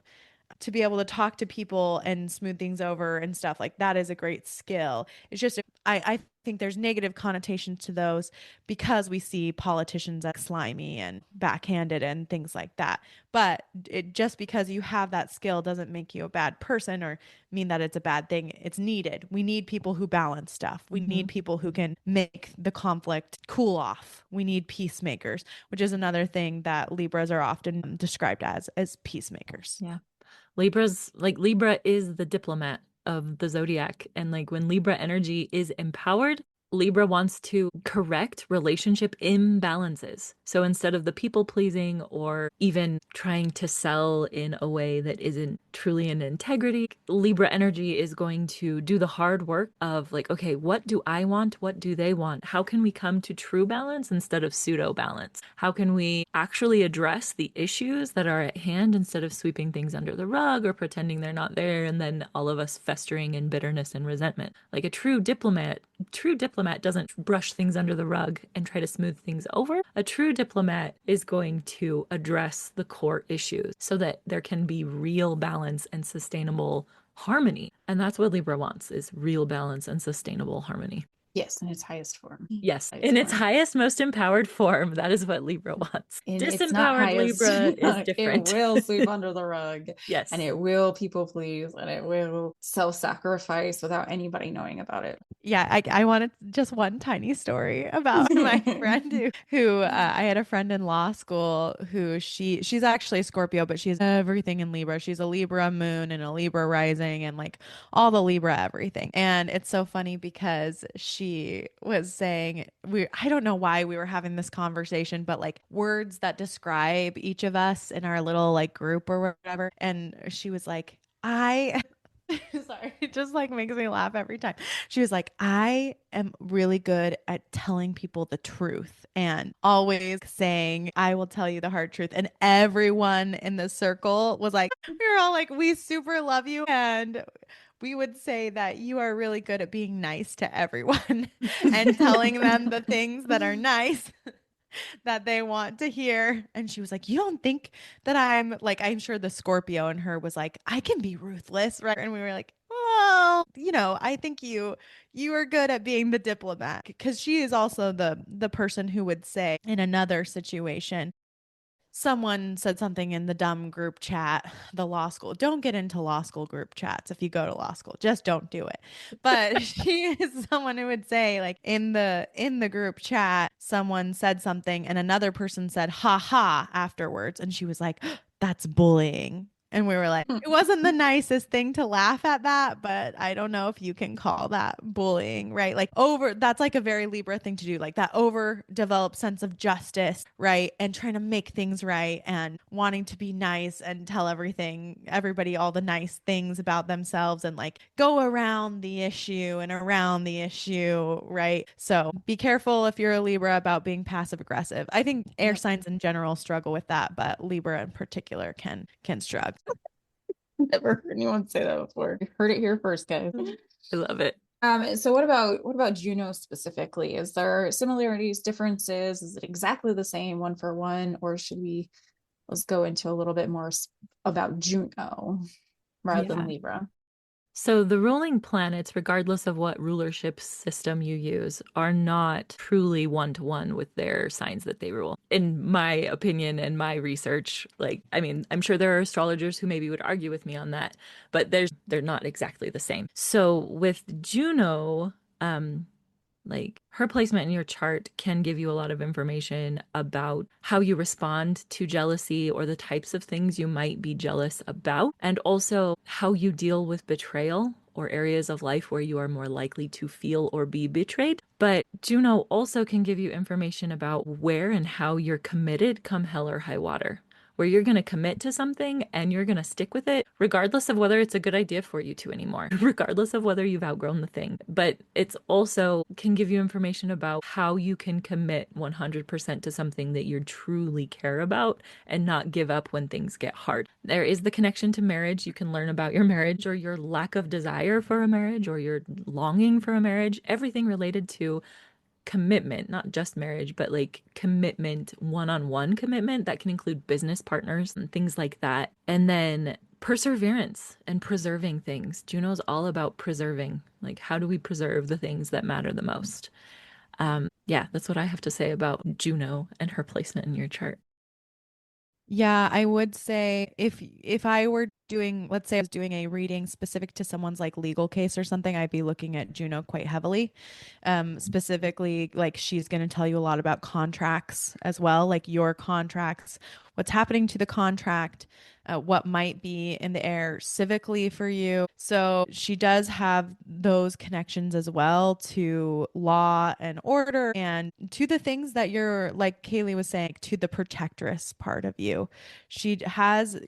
talk to people and smooth things over and stuff like that is a great skill. It's just I think there's negative connotations to those because we see politicians as slimy and backhanded and things like that. But it just because you have that skill doesn't make you a bad person or mean that it's a bad thing. It's needed. We need people who balance stuff. We need people who can make the conflict cool off. We need peacemakers, which is another thing that Libras are often described as peacemakers. Yeah. Libra is the diplomat of the zodiac. And like when Libra energy is empowered, Libra wants to correct relationship imbalances. So instead of the people pleasing or even trying to sell in a way that isn't truly in integrity, Libra energy is going to do the hard work of like, okay, what do I want? What do they want? How can we come to true balance instead of pseudo balance? How can we actually address the issues that are at hand instead of sweeping things under the rug or pretending they're not there and then all of us festering in bitterness and resentment? Like a true diplomat doesn't brush things under the rug and try to smooth things over. A true diplomat is going to address the core issues so that there can be real balance and sustainable harmony. And that's what Libra wants, is real balance and sustainable harmony. Yes, in its highest form. Yes, Highest in its form. highest, most empowered form. That is what Libra wants. And it's not Disempowered highest. Libra is It different. will sweep under the rug. Yes. And it will people please and it will self-sacrifice without anybody knowing about it. Yeah, I wanted just one tiny story about my friend who I had a friend in law school who she's actually a Scorpio, but she's everything in Libra. She's a Libra moon and a Libra rising and like all the Libra everything. And it's so funny because she was saying I don't know why we were having this conversation, but like words that describe each of us in our little like group or whatever. And she was like, I sorry, it just like makes me laugh every time. She was like, I am really good at telling people the truth and always saying, I will tell you the hard truth. And everyone in the circle was like, we were all like, we super love you. And we would say that you are really good at being nice to everyone and telling them the things that are nice that they want to hear. And she was like, you don't think that I'm like, I'm sure the Scorpio in her was like, I can be ruthless, right? And we were like, well, I think you are good at being the diplomat because she is also the person who would say in another situation, someone said something in the dumb group chat, the law school. Don't get into law school group chats if you go to law school. Just don't do it. But she is someone who would say like in the group chat, someone said something and another person said ha ha afterwards and she was like that's bullying. And we were like, it wasn't the nicest thing to laugh at that, but I don't know if you can call that bullying, right? Like that's like a very Libra thing to do, like that overdeveloped sense of justice, right? And trying to make things right and wanting to be nice and tell everybody all the nice things about themselves and like go around the issue and around the issue, right? So be careful if you're a Libra about being passive aggressive. I think air signs in general struggle with that, but Libra in particular can struggle. Never heard anyone say that before. You heard it here first, guys. I love it. So what about Juno specifically? Is there similarities, differences? Is it exactly the same one for one, or let's go into a little bit more about Juno rather than Libra? So the ruling planets, regardless of what rulership system you use, are not truly one-to-one with their signs that they rule. In my opinion and my research, like, I mean, I'm sure there are astrologers who maybe would argue with me on that, but they're not exactly the same. So with Juno, like her placement in your chart can give you a lot of information about how you respond to jealousy or the types of things you might be jealous about, and also how you deal with betrayal or areas of life where you are more likely to feel or be betrayed. But Juno also can give you information about where and how you're committed come hell or high water, where you're going to commit to something and you're going to stick with it, regardless of whether it's a good idea for you to anymore, regardless of whether you've outgrown the thing. But it's also can give you information about how you can commit 100% to something that you truly care about and not give up when things get hard. There is the connection to marriage. You can learn about your marriage or your lack of desire for a marriage or your longing for a marriage, everything related to commitment, not just marriage, but like commitment, one-on-one commitment that can include business partners and things like that. And then perseverance and preserving things. Juno's all about preserving. Like, how do we preserve the things that matter the most? Yeah, that's what I have to say about Juno and her placement in your chart. Yeah, I would say if I were doing, let's say I was doing a reading specific to someone's like legal case or something, I'd be looking at Juno quite heavily. Specifically, like she's going to tell you a lot about contracts as well, like your contracts, what's happening to the contract, what might be in the air civically for you. So she does have those connections as well to law and order and to the things that you're, like Kaylee was saying, to the protectress part of you. She has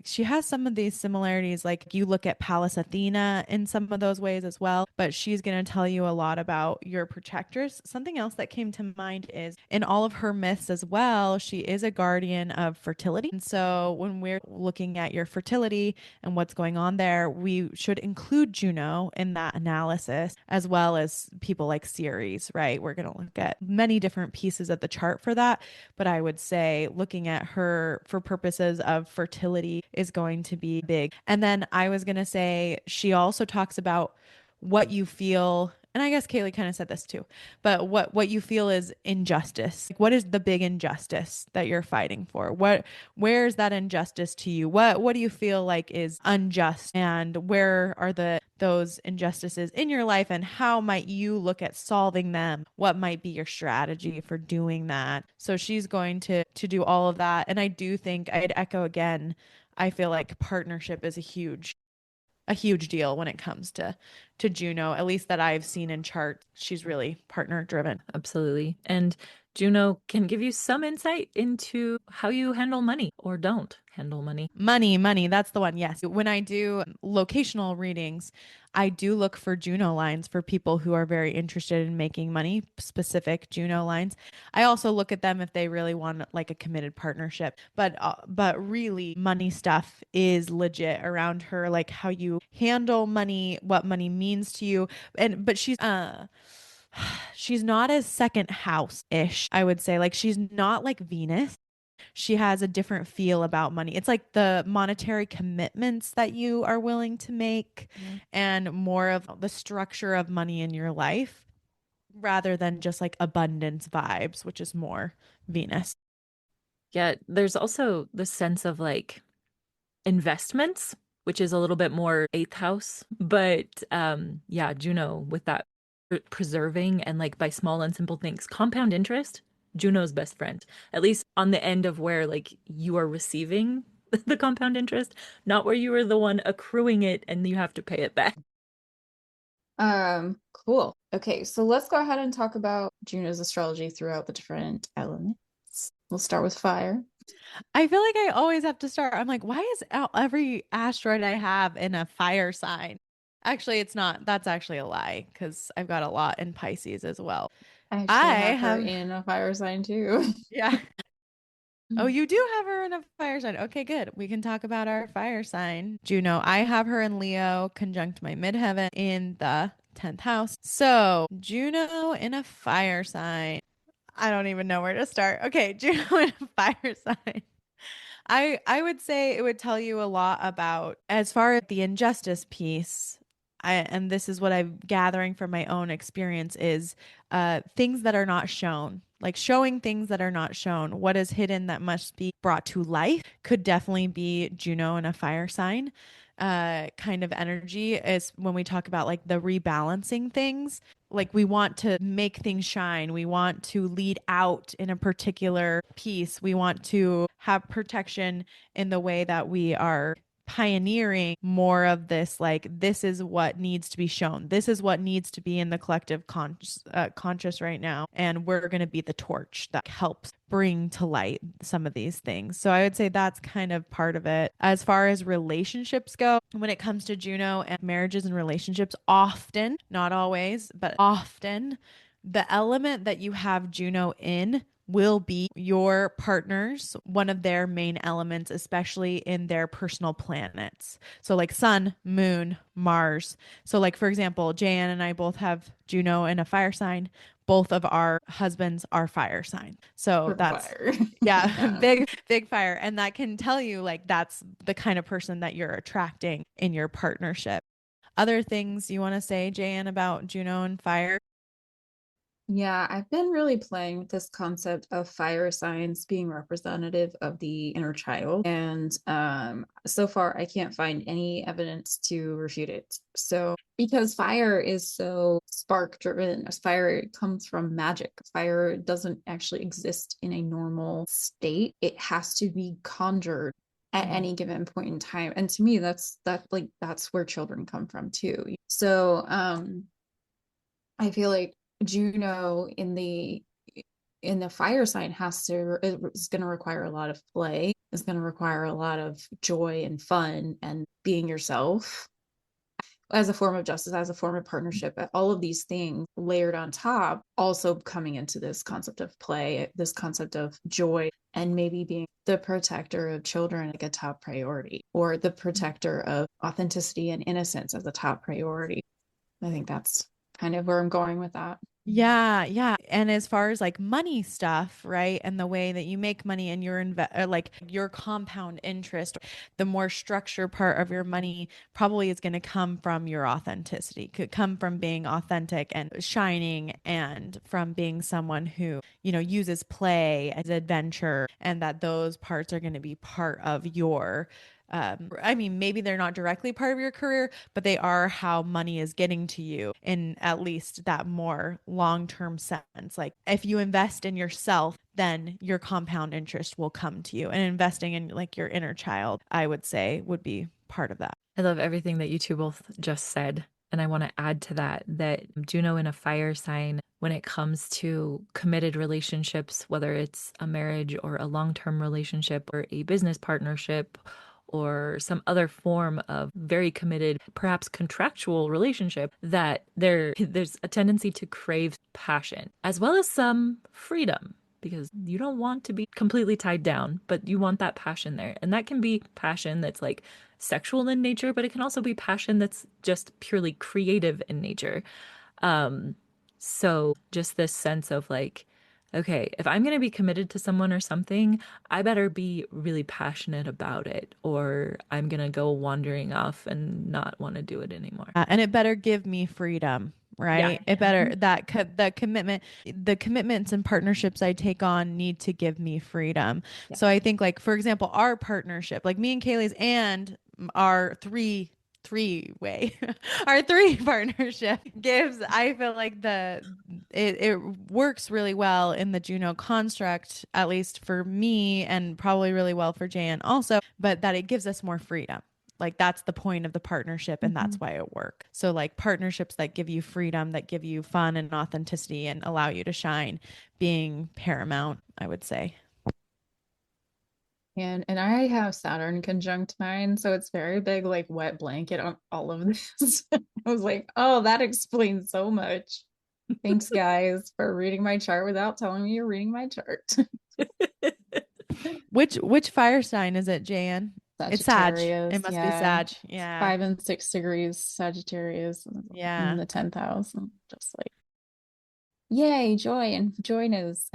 some of these similarities, like you look at Pallas Athena in some of those ways as well, but she's going to tell you a lot about your protectress. Something else that came to mind is in all of her myths as well, she is a guardian of fertility. And so when we're looking at your fertility and what's going on there, we should include Juno in that analysis, as well as people like Ceres, right? We're going to look at many different pieces of the chart for that. But I would say looking at her for purposes of fertility is going to be big. And then I was going to say she also talks about what you feel and I guess Kaylee kind of said this too, but what you feel is injustice. Like, what is the big injustice that you're fighting for? Where's that injustice to you? What do you feel like is unjust, and where are those injustices in your life, and how might you look at solving them? What might be your strategy for doing that? So she's going to do all of that, and I do think I'd echo again. I feel like partnership is a huge deal when it comes to Juno, at least that I've seen in charts. She's really partner driven. Absolutely. And Juno can give you some insight into how you handle money or don't handle money. Money, that's the one. Yes. When I do locational readings, I do look for Juno lines for people who are very interested in making money, specific Juno lines. I also look at them if they really want like a committed partnership. But really money stuff is legit around her, like how you handle money, what money means to you. And but she's not as second house-ish, I would say. Like she's not like Venus. She has a different feel about money. It's like the monetary commitments that you are willing to make, and more of the structure of money in your life rather than just like abundance vibes, which is more Venus. Yeah, there's also the sense of like investments, which is a little bit more eighth house. But yeah, Juno with that preserving and like by small and simple things, compound interest, Juno's best friend, at least on the end of where like you are receiving the compound interest, not where you are the one accruing it and you have to pay it back. Cool. Okay, so let's go ahead and talk about Juno's astrology throughout the different elements. We'll start with fire. I feel like I always have to start. I'm like, why is every asteroid I have in a fire sign? Actually, it's not. That's actually a lie because I've got a lot in Pisces as well. I I actually have her have, in a fire sign too. yeah. Oh, you do have her in a fire sign. Okay, good. We can talk about our fire sign. Juno, I have her in Leo, conjunct my midheaven in the 10th house. So, Juno in a fire sign. I don't even know where to start. Okay, Juno in a fire sign. I would say it would tell you a lot about as far as the injustice piece. And this is what I'm gathering from my own experience is things that are not shown, like showing things that are not shown. What is hidden that must be brought to life could definitely be Juno in a fire sign. Kind of energy is when we talk about like the rebalancing things, like we want to make things shine, we want to lead out in a particular piece, we want to have protection in the way that we are pioneering more of this, like this is what needs to be shown, this is what needs to be in the collective conscious right now, and we're going to be the torch that helps bring to light some of these things. So I would say that's kind of part of it. As far as relationships go, when it comes to Juno and marriages and relationships, often, not always, but often, the element that you have Juno in will be your partners, one of their main elements, especially in their personal planets. So, like Sun, Moon, Mars. So, like, for example, Jan and I both have Juno in a fire sign. Both of our husbands are fire sign. So, For that's, fire. yeah, Yeah. big fire. And that can tell you, like, that's the kind of person that you're attracting in your partnership. Other things you want to say, Jan, about Juno and fire? Yeah, I've been really playing with this concept of fire signs being representative of the inner child. And so far, I can't find any evidence to refute it. So, because fire is so spark driven, as fire comes from magic, fire doesn't actually exist in a normal state. It has to be conjured at any given point in time. And to me, that's where children come from too. So, I feel like Juno in the fire sign is going to require a lot of play, is going to require a lot of joy and fun and being yourself as a form of justice, as a form of partnership. All of these things layered on top, also coming into this concept of play, this concept of joy, and maybe being the protector of children like a top priority, or the protector of authenticity and innocence as a top priority. I think that's kind of where I'm going with that. Yeah, yeah. And as far as like money stuff, right? And the way that you make money and like your compound interest, the more structure part of your money probably is going to come from your authenticity. Could come from being authentic and shining and from being someone who, uses play as adventure and that those parts are going to be part of your I mean, maybe they're not directly part of your career, but they are how money is getting to you in at least that more long term sense. Like if you invest in yourself, then your compound interest will come to you. And investing in like your inner child, I would say, would be part of that. I love everything that you two both just said. And I want to add to that Juno in a fire sign, when it comes to committed relationships, whether it's a marriage or a long term relationship or a business partnership or some other form of very committed, perhaps contractual relationship, that there's a tendency to crave passion as well as some freedom, because you don't want to be completely tied down, but you want that passion there. And that can be passion that's like sexual in nature, but it can also be passion that's just purely creative in nature. Um, so just this sense of like, okay, if I'm going to be committed to someone or something, I better be really passionate about it, or I'm going to go wandering off and not want to do it anymore. And it better give me freedom, Yeah. right? It better that commitment, the commitments and partnerships I take on need to give me freedom. Yeah. So I think like for example, our partnership, like me and Kaylee's and our three way our three partnership gives, I feel like it works really well in the Juno construct, at least for me, and probably really well for Jan also, but that it gives us more freedom. Like that's the point of the partnership and that's why it works. So like partnerships that give you freedom, that give you fun and authenticity and allow you to shine, being paramount, I would say. And I have Saturn conjunct mine, so it's very big, like wet blanket on all of this. I was like, oh, that explains so much. Thanks, guys, for reading my chart without telling me you're reading my chart. Which fire sign is it, Jan? It's Sag. Sagittarius, It must be yeah. Sag. Yeah. 5 and 6 degrees Sagittarius in Yeah. the 10th house. I'm just like, yay, joy and joyness.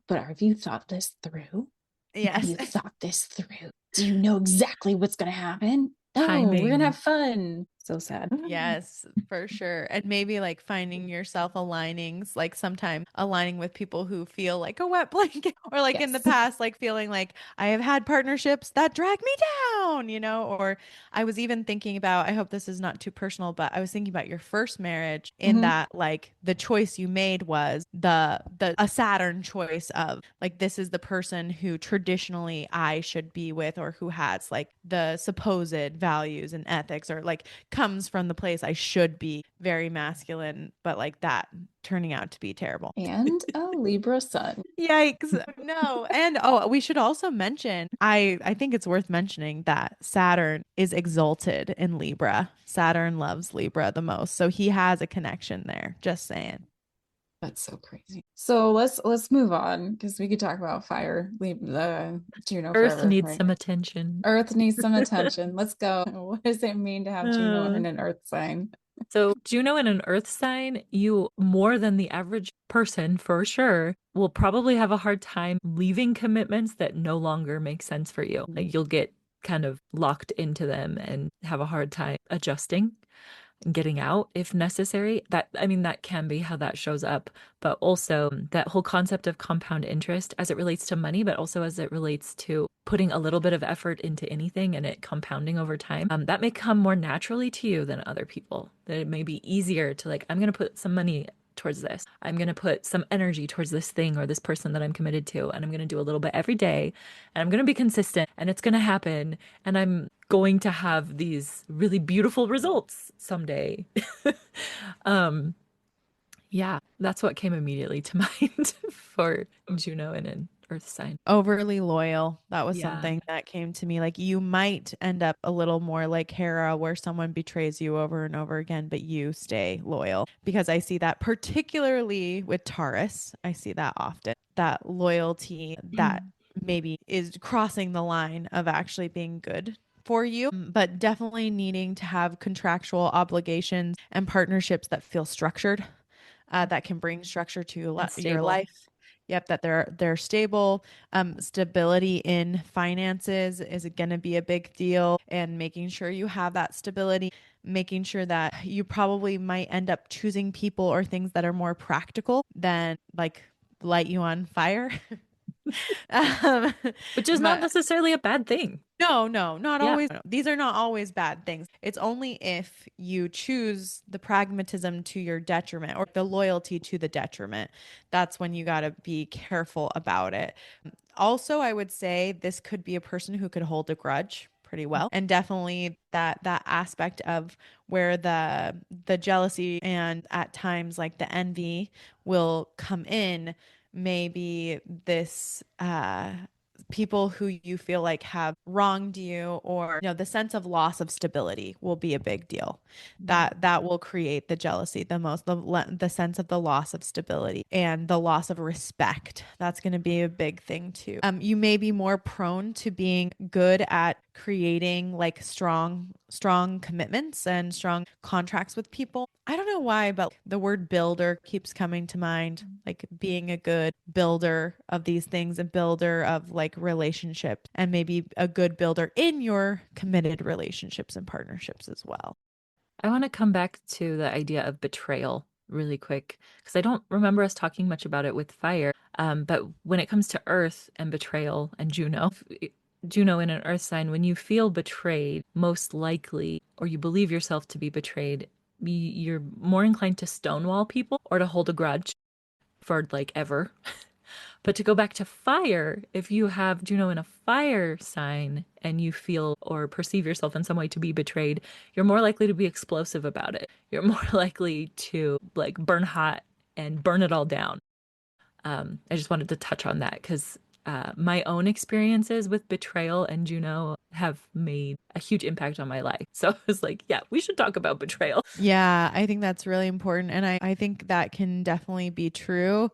But have you thought this through? Have Yes. you thought this through? Do you know exactly what's gonna happen? Oh, we're gonna Timing. have fun. So sad. Yes, for sure. And maybe like finding yourself alignings, like sometime aligning with people who feel like a wet blanket, or like in the Yes. past, like feeling like I have had partnerships that drag me down, or I was even thinking about, I hope this is not too personal, but I was thinking about your first marriage in Mhm. that like the choice you made was the a Saturn choice of like this is the person who traditionally I should be with, or who has like the supposed values and ethics, or like comes from the place I should be very masculine, but like that turning out to be terrible. And a Libra sun. Yikes. No. And we should also mention, I think it's worth mentioning that Saturn is exalted in Libra. Saturn loves Libra the most. So he has a connection there. Just saying. That's so crazy. So let's move on because we could talk about fire, leave the Juno Earth forever, needs right? some attention. Earth needs some attention. Let's go. What does it mean to have Juno Uh, in an Earth sign? So, Juno in an earth sign, you more than the average person for sure will probably have a hard time leaving commitments that no longer make sense for you. Like you'll get kind of locked into them and have a hard time adjusting and getting out if necessary. That, I mean, that can be how that shows up, but also that whole concept of compound interest as it relates to money, but also as it relates to putting a little bit of effort into anything and it compounding over time. That may come more naturally to you than other people. That it may be easier to like, I'm going to put some money towards this. I'm going to put some energy towards this thing or this person that I'm committed to. And I'm going to do a little bit every day. And I'm going to be consistent and it's going to happen. And I'm going to have these really beautiful results someday. um, yeah, that's what came immediately to mind for Juno in an earth sign. Overly loyal. That was Yeah. something that came to me. Like you might end up a little more like Hera, where someone betrays you over and over again, but you stay loyal. Because I see that particularly with Taurus. I see that often. That loyalty that maybe is crossing the line of actually being good for you, but definitely needing to have contractual obligations and partnerships that feel structured. that can bring structure to And your stable. life. Yep, that they're stable. Stability in finances is going to be a big deal, and making sure you have that stability, making sure that you probably might end up choosing people or things that are more practical than like light you on fire. um, Which is not but necessarily a bad thing. no, not Yeah. always. These are not always bad things. It's only if you choose the pragmatism to your detriment or the loyalty to the detriment. That's when you got to be careful about it. Also, I would say this could be a person who could hold a grudge pretty well, and definitely that aspect of where the jealousy and at times like the envy will come in. Maybe this people who you feel like have wronged you, or the sense of loss of stability will be a big deal. That will create the jealousy the most, the sense of the loss of stability and the loss of respect. That's going to be a big thing too. You may be more prone to being good at creating like strong commitments and strong contracts with people. I don't know why, but the word builder keeps coming to mind, like being a good builder of these things, a builder of like relationships, and maybe a good builder in your committed relationships and partnerships as well. I want to come back to the idea of betrayal really quick because I don't remember us talking much about it with fire. But when it comes to Earth and betrayal and Juno, Juno in an Earth sign, when you feel betrayed, most likely, or you believe yourself to be betrayed, you're more inclined to stonewall people or to hold a grudge for like ever. But to go back to fire, if you have Juno in a fire sign and you feel or perceive yourself in some way to be betrayed, you're more likely to be explosive about it. You're more likely to like burn hot and burn it all down. I just wanted to touch on that because my own experiences with betrayal and Juno have made a huge impact on my life. So I was like, yeah, we should talk about betrayal. Yeah, I think that's really important. And I think that can definitely be true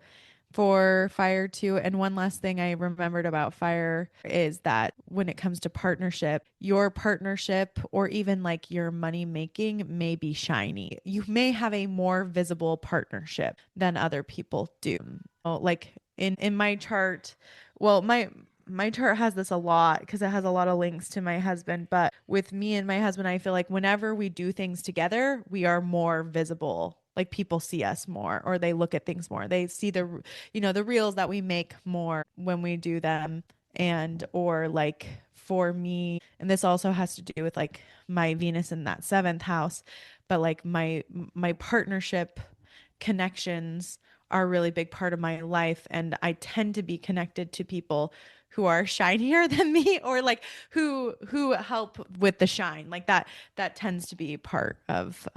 for fire too. And one last thing I remembered about fire is that when it comes to partnership, your partnership or even like your money making may be shiny. You may have a more visible partnership than other people do. Like in my chart, well, my chart has this a lot because it has a lot of links to my husband. But with me and my husband, I feel like whenever we do things together, we are more visible. Like people see us more, or they look at things more. They see the reels that we make more when we do them. And, or like for me, and this also has to do with like my Venus in that seventh house, but like my partnership connections are a really big part of my life, and I tend to be connected to people who are shinier than me, or like who help with the shine. Like that tends to be part of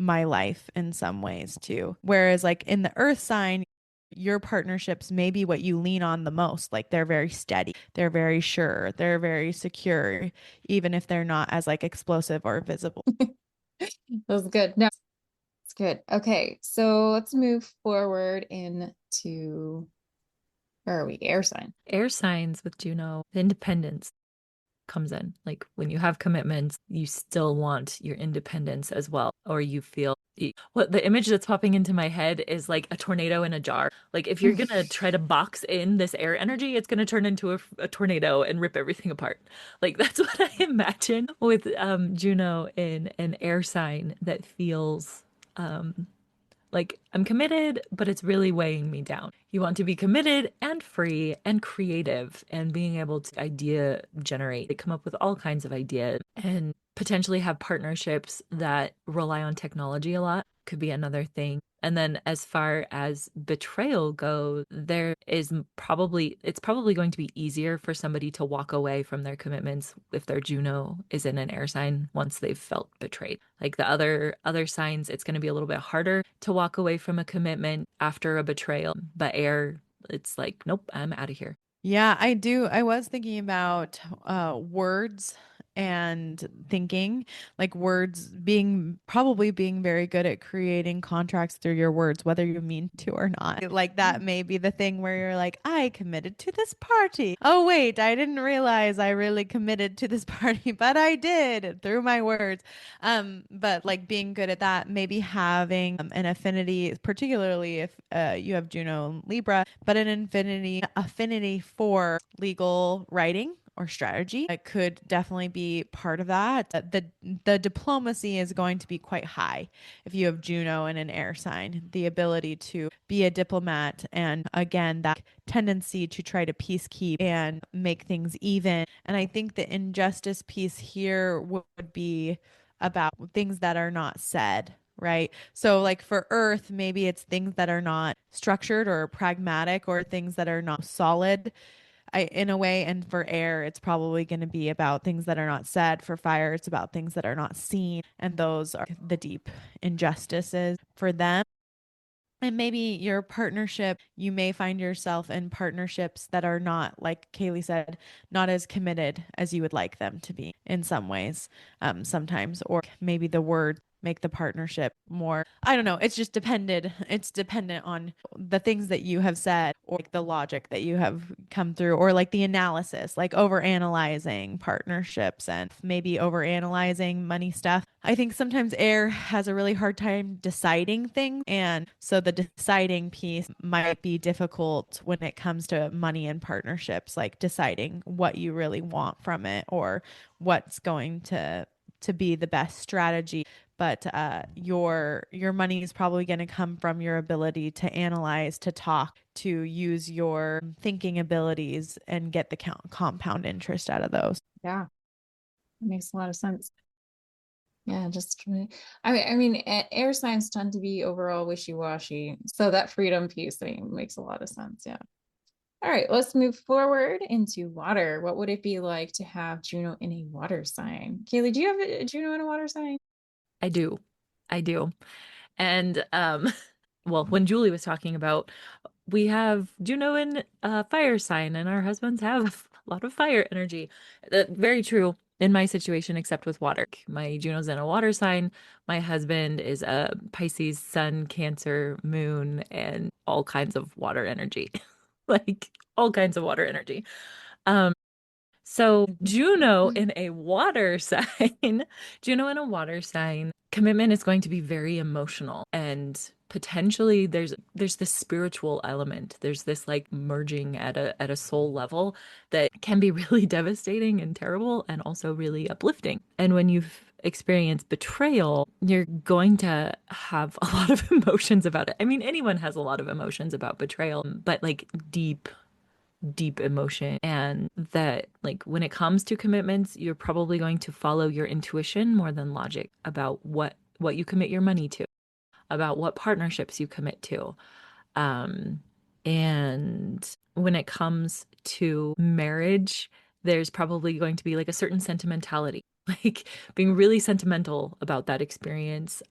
my life in some ways too. Whereas like in the earth sign, your partnerships may be what you lean on the most. Like they're very steady, they're very sure, they're very secure, even if they're not as like explosive or visible. That was good. No, it's good. Okay, so let's move forward into where are we? Air sign. Air signs with Juno, independence comes in. Like when you have commitments, you still want your independence as well, or you feel what the image that's popping into my head is like a tornado in a jar. Like if you're gonna try to box in this air energy, it's gonna turn into a tornado and rip everything apart. Like that's what I imagine with Juno in an air sign that feels like I'm committed, but it's really weighing me down. You want to be committed and free and creative and being able to idea generate. They come up with all kinds of ideas and potentially have partnerships that rely on technology a lot. Could be another thing. And then as far as betrayal goes, it's probably going to be easier for somebody to walk away from their commitments if their Juno is in an air sign once they've felt betrayed. Like the other signs, it's going to be a little bit harder to walk away from a commitment after a betrayal. But air, it's like, nope, I'm out of here. Yeah, I do. I was thinking about words and thinking, like words probably being very good at creating contracts through your words, whether you mean to or not. Like that may be the thing where you're like, I committed to this party. Oh, wait, I didn't realize I really committed to this party, but I did through my words. But like being good at that, maybe having an affinity, particularly if you have Juno and Libra, but an affinity for legal writing or strategy. It could definitely be part of that. The diplomacy is going to be quite high if you have Juno in an air sign. The ability to be a diplomat, and again, that tendency to try to peacekeep and make things even. And I think the injustice piece here would be about things that are not said, right? So, like for Earth, maybe it's things that are not structured or pragmatic, or things that are not solid, in a way. And for air, it's probably going to be about things that are not said. For fire, it's about things that are not seen. And those are the deep injustices for them. And maybe your partnership, you may find yourself in partnerships that are not, like Kaylee said, not as committed as you would like them to be in some ways, sometimes. Or maybe the word make the partnership more, I don't know, it's dependent on the things that you have said, or like the logic that you have come through, or like the analysis, like over analyzing partnerships and maybe over analyzing money stuff. I think sometimes air has a really hard time deciding things, and so the deciding piece might be difficult when it comes to money and partnerships, like deciding what you really want from it, or what's going to be the best strategy. But your money is probably going to come from your ability to analyze, to talk, to use your thinking abilities and get the compound interest out of those. Yeah, that makes a lot of sense. Yeah, I mean, air signs tend to be overall wishy-washy. So that freedom piece thing makes a lot of sense. Yeah. All right, let's move forward into water. What would it be like to have Juno in a water sign? Kaylee, do you have a Juno in a water sign? I do. I do. And well, when Julie was talking about, we have Juno in a fire sign and our husbands have a lot of fire energy. Very true in my situation, except with water. My Juno's in a water sign. My husband is a Pisces, Sun, Cancer, Moon, and all kinds of water energy. Like all kinds of water energy. So Juno in a water sign, Juno in a water sign, commitment is going to be very emotional, and potentially there's this spiritual element. There's this like merging at a soul level that can be really devastating and terrible, and also really uplifting. And when you've experienced betrayal, you're going to have a lot of emotions about it. I mean, anyone has a lot of emotions about betrayal, but like deep emotion. And that, like, when it comes to commitments, you're probably going to follow your intuition more than logic about what you commit your money to, about what partnerships you commit to. um and when it comes to marriage, there's probably going to be like a certain sentimentality, like being really sentimental about that experience.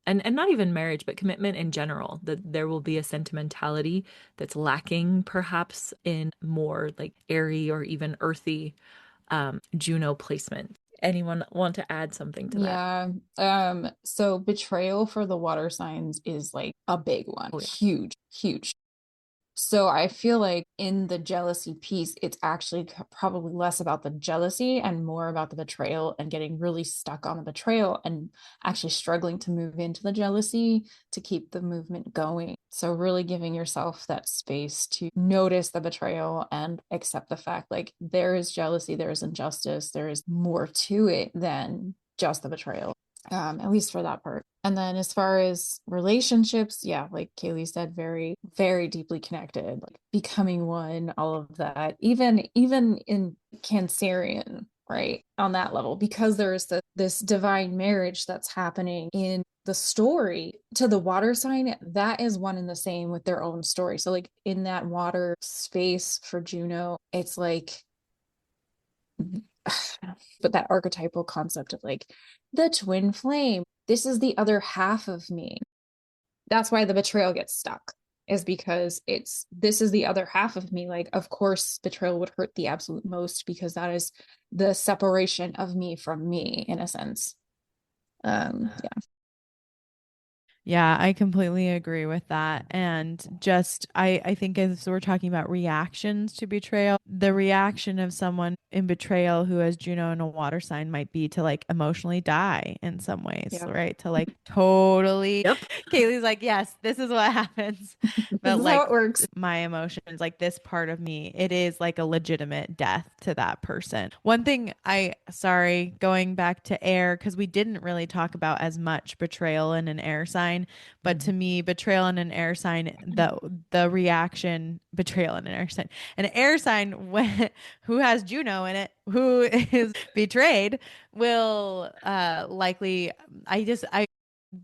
And not even marriage, but commitment in general, that there will be a sentimentality that's lacking perhaps in more like airy or even earthy Juno placement. Anyone want to add something to that? Yeah. So betrayal for the water signs is like a big one. Oh, yeah. Huge, huge. So I feel like in the jealousy piece, it's actually probably less about the jealousy and more about the betrayal and getting really stuck on the betrayal and actually struggling to move into the jealousy to keep the movement going. So really giving yourself that space to notice the betrayal and accept the fact like there is jealousy, there is injustice, there is more to it than just the betrayal. At least for that part. And then as far as relationships, yeah, like Kaylee said, very, very deeply connected, like becoming one, all of that, even in Cancerian, right? On that level, because there's this divine marriage that's happening in the story to the water sign, that is one and the same with their own story. So like in that water space for Juno, it's like but that archetypal concept of like the twin flame, this is the other half of me. That's why the betrayal gets stuck. is because this is the other half of me. Like, of course, betrayal would hurt the absolute most because that is the separation of me from me in a sense. Yeah. Yeah, I completely agree with that. And just, I think as we're talking about reactions to betrayal, the reaction of someone in betrayal who has Juno in a water sign might be to like emotionally die in some ways, Yeah. right? To like totally, Yep. Kaylee's like, yes, this is what happens. This But is how like it works. my emotions, like this part of me, it is like a legitimate death to that person. One thing sorry, going back to air, because we didn't really talk about as much betrayal in an air sign, but to me, betrayal in an air sign, the reaction, betrayal in an air sign when who has Juno in it, who is betrayed, will likely, I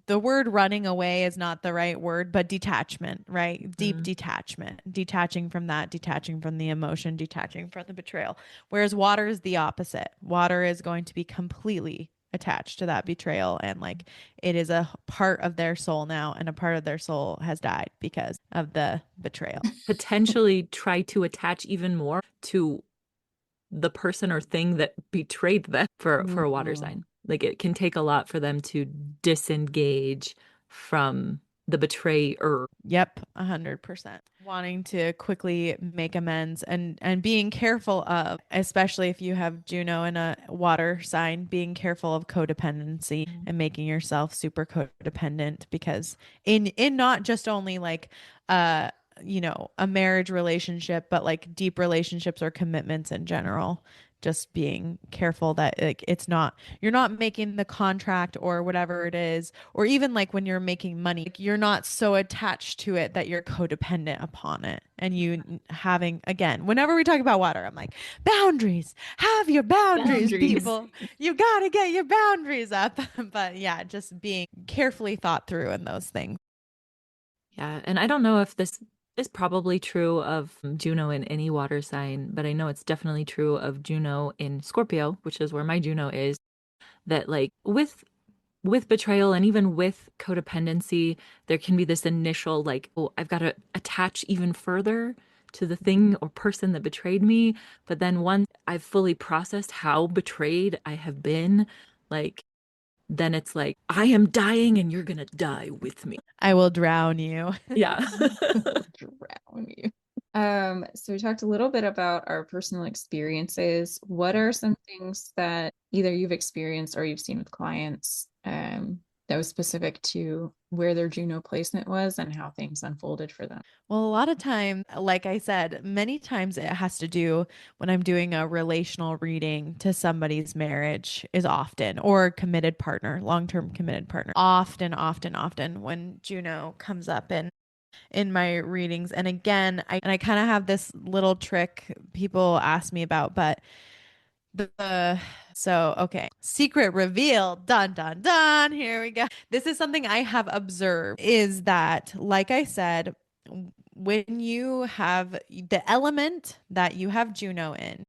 the word running away is not the right word, but detachment, right? Deep detachment, detaching from that, detaching from the emotion, detaching from the betrayal. Whereas water is the opposite. Water is going to be completely attached to that betrayal, and like it is a part of their soul now, and a part of their soul has died because of the betrayal. Potentially try to attach even more to the person or thing that betrayed them for a water Mm-hmm. sign. Like it can take a lot for them to disengage from the betrayer. Yep, 100%. Wanting to quickly make amends, and being careful of, especially if you have Juno in a water sign, being careful of codependency and making yourself super codependent, because in not just only like uh a marriage relationship, but like deep relationships or commitments in general, just being careful that like it's not, you're not making the contract or whatever it is, or even like when you're making money, like you're not so attached to it that you're codependent upon it. And you having, again, whenever we talk about water, I'm like, boundaries, have your boundaries, Boundaries. people. You got to get your boundaries up. But yeah, just being carefully thought through in those things. Yeah, and I don't know if this is probably true of Juno in any water sign, but I know it's definitely true of Juno in Scorpio, which is where my Juno is, that like with betrayal and even with codependency, there can be this initial like, oh, I've got to attach even further to the thing or person that betrayed me. But then once I've fully processed how betrayed I have been, like then it's like, I am dying and you're gonna die with me. I will drown you. Yeah. Drown you. So we talked a little bit about our personal experiences. What are some things that either you've experienced or you've seen with clients, that was specific to where their Juno placement was and how things unfolded for them? Well, a lot of time, like I said, many times it has to do when I'm doing a relational reading to somebody's marriage is often, or committed partner, long-term committed partner. Often when Juno comes up in my readings. And again, I kind of have this little trick people ask me about, but the so okay, secret reveal, dun dun dun, here we go. This is something I have observed, is that, like I said, when you have the element that you have Juno in,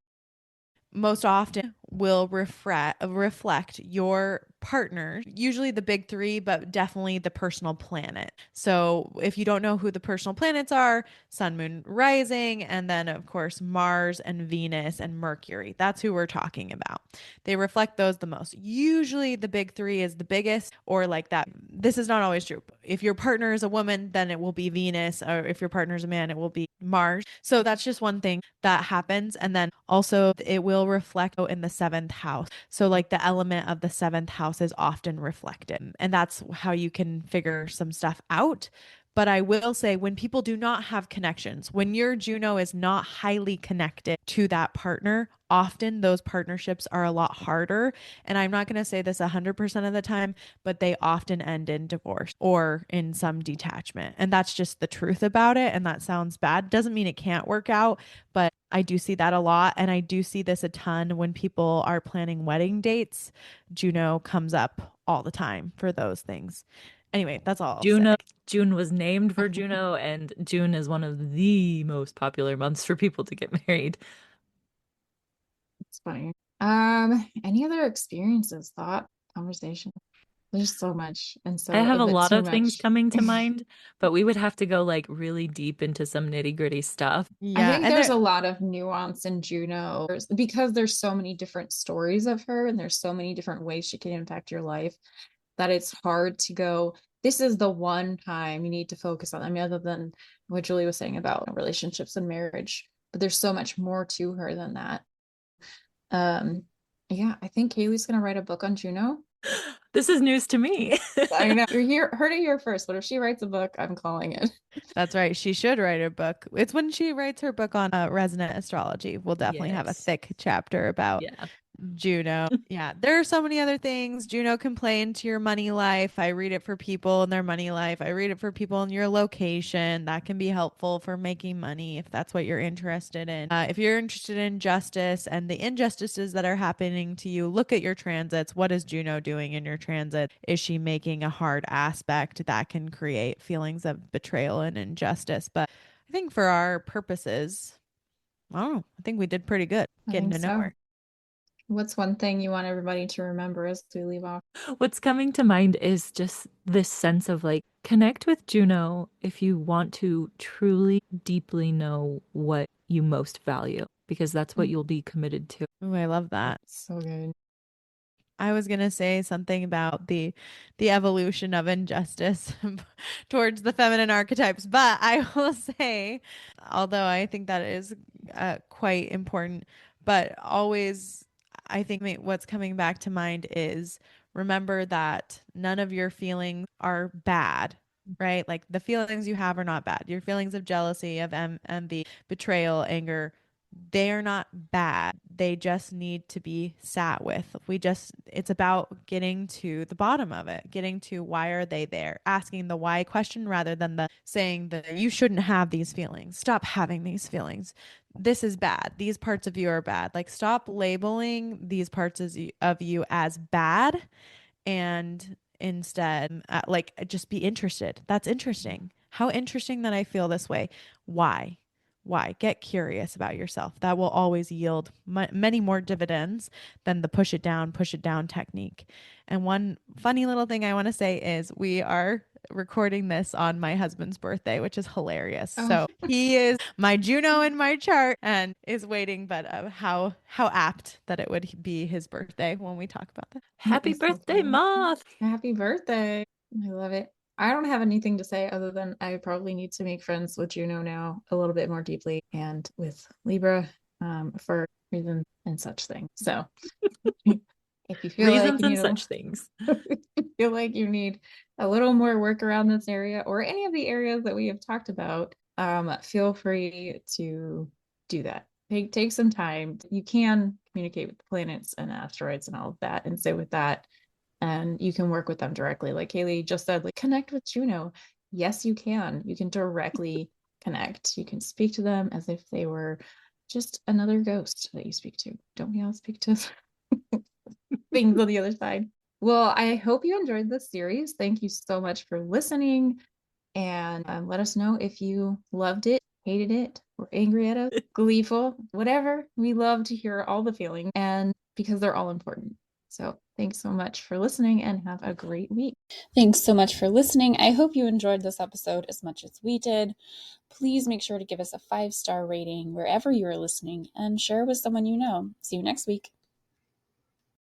most often will reflect your partner, usually the big three, but definitely the personal planet. So if you don't know who the personal planets are, sun, moon, rising, and then of course Mars and Venus and Mercury, that's who we're talking about. They reflect those the most. Usually the big three is the biggest, or like that. This is not always true. If your partner is a woman, then it will be Venus, or if your partner is a man, it will be Mars. So that's just one thing that happens. And then also it will reflect in the seventh house. So like the element of the seventh house is often reflected. And that's how you can figure some stuff out. But I will say, when people do not have connections, when your Juno is not highly connected to that partner, often those partnerships are a lot harder. And I'm not going to say this 100% of the time, but they often end in divorce or in some detachment. And that's just the truth about it. And that sounds bad. Doesn't mean it can't work out, but I do see that a lot. And I do see this a ton when people are planning wedding dates. Juno comes up all the time for those things. Anyway, that's all I'll say. Juno, June was named for Juno, and June is one of the most popular months for people to get married. It's funny. Any other experiences, thought, conversation? There's so much, and I so have a a bit lot too of things much. coming to mind, but we would have to go like really deep into some nitty-gritty stuff. I Yeah, think and there's there a lot of nuance in Juno because there's so many different stories of her and there's so many different ways she can impact your life that it's hard to go, this is the one time you need to focus on. I mean, other than what Julie was saying about relationships and marriage, but there's so much more to her than that. Um, yeah, I think Kaylee's gonna write a book on Juno. This is news to me. I know heard it here first, but if she writes a book, I'm calling it. That's right. She should write her book. It's when she writes her book on resonant astrology. We'll definitely have a Yes. thick chapter about Yeah. Juno. Yeah, there are so many other things. Juno can play into your money life. I read it for people in their money life. I read it for people in your location. That can be helpful for making money if that's what you're interested in. If you're interested in justice and the injustices that are happening to you, look at your transits. What is Juno doing in your transit? Is she making a hard aspect that can create feelings of betrayal and injustice? But I think for our purposes, I don't know. I think we did pretty good I getting think to know so. her. What's one thing you want everybody to remember as we leave off? What's coming to mind is just this sense of like connect with Juno if you want to truly deeply know what you most value, because that's what you'll be committed to. Ooh, I love that. So good. I was gonna say something about the evolution of injustice towards the feminine archetypes, but I will say, although I think that is quite important, but always I think what's coming back to mind is remember that none of your feelings are bad, right? Like the feelings you have are not bad. Your feelings of jealousy, of envy, betrayal, anger, they are not bad. They just need to be sat with. It's about getting to the bottom of it, getting to why are they there, asking the why question rather than the saying that you shouldn't have these feelings. Stop having these feelings. This is bad. These parts of you are bad. Like, stop labeling these parts of you as bad and instead, like, just be interested. That's interesting. How interesting that I feel this way. Why? Why? Get curious about yourself. That will always yield many more dividends than the push it down technique. And one funny little thing I want to say is we are recording this on my husband's birthday, which is hilarious. Oh, So he is my Juno in my chart and is waiting, but how apt that it would be his birthday when we talk about that. Happy that's so birthday, funny. Moth! Happy birthday. I love it. I don't have anything to say other than I probably need to make friends with Juno now a little bit more deeply and with Libra for reasons and such things. So if you feel like Reasons you and need such things. feel like you need a little more work around this area or any of the areas that we have talked about, feel free to do that. Take some time. You can communicate with the planets and asteroids and all of that and sit with that. And you can work with them directly. Like Kaylee just said, like connect with Juno. Yes, you can. You can directly connect. You can speak to them as if they were just another ghost that you speak to. Don't we all speak to things on the other side? Well, I hope you enjoyed this series. Thank you so much for listening. And let us know if you loved it, hated it, were angry at us, gleeful, whatever. We love to hear all the feelings and because they're all important. So thanks so much for listening and have a great week. Thanks so much for listening. I hope you enjoyed this episode as much as we did. Please make sure to give us a 5-star rating wherever you are listening and share with someone you know. See you next week.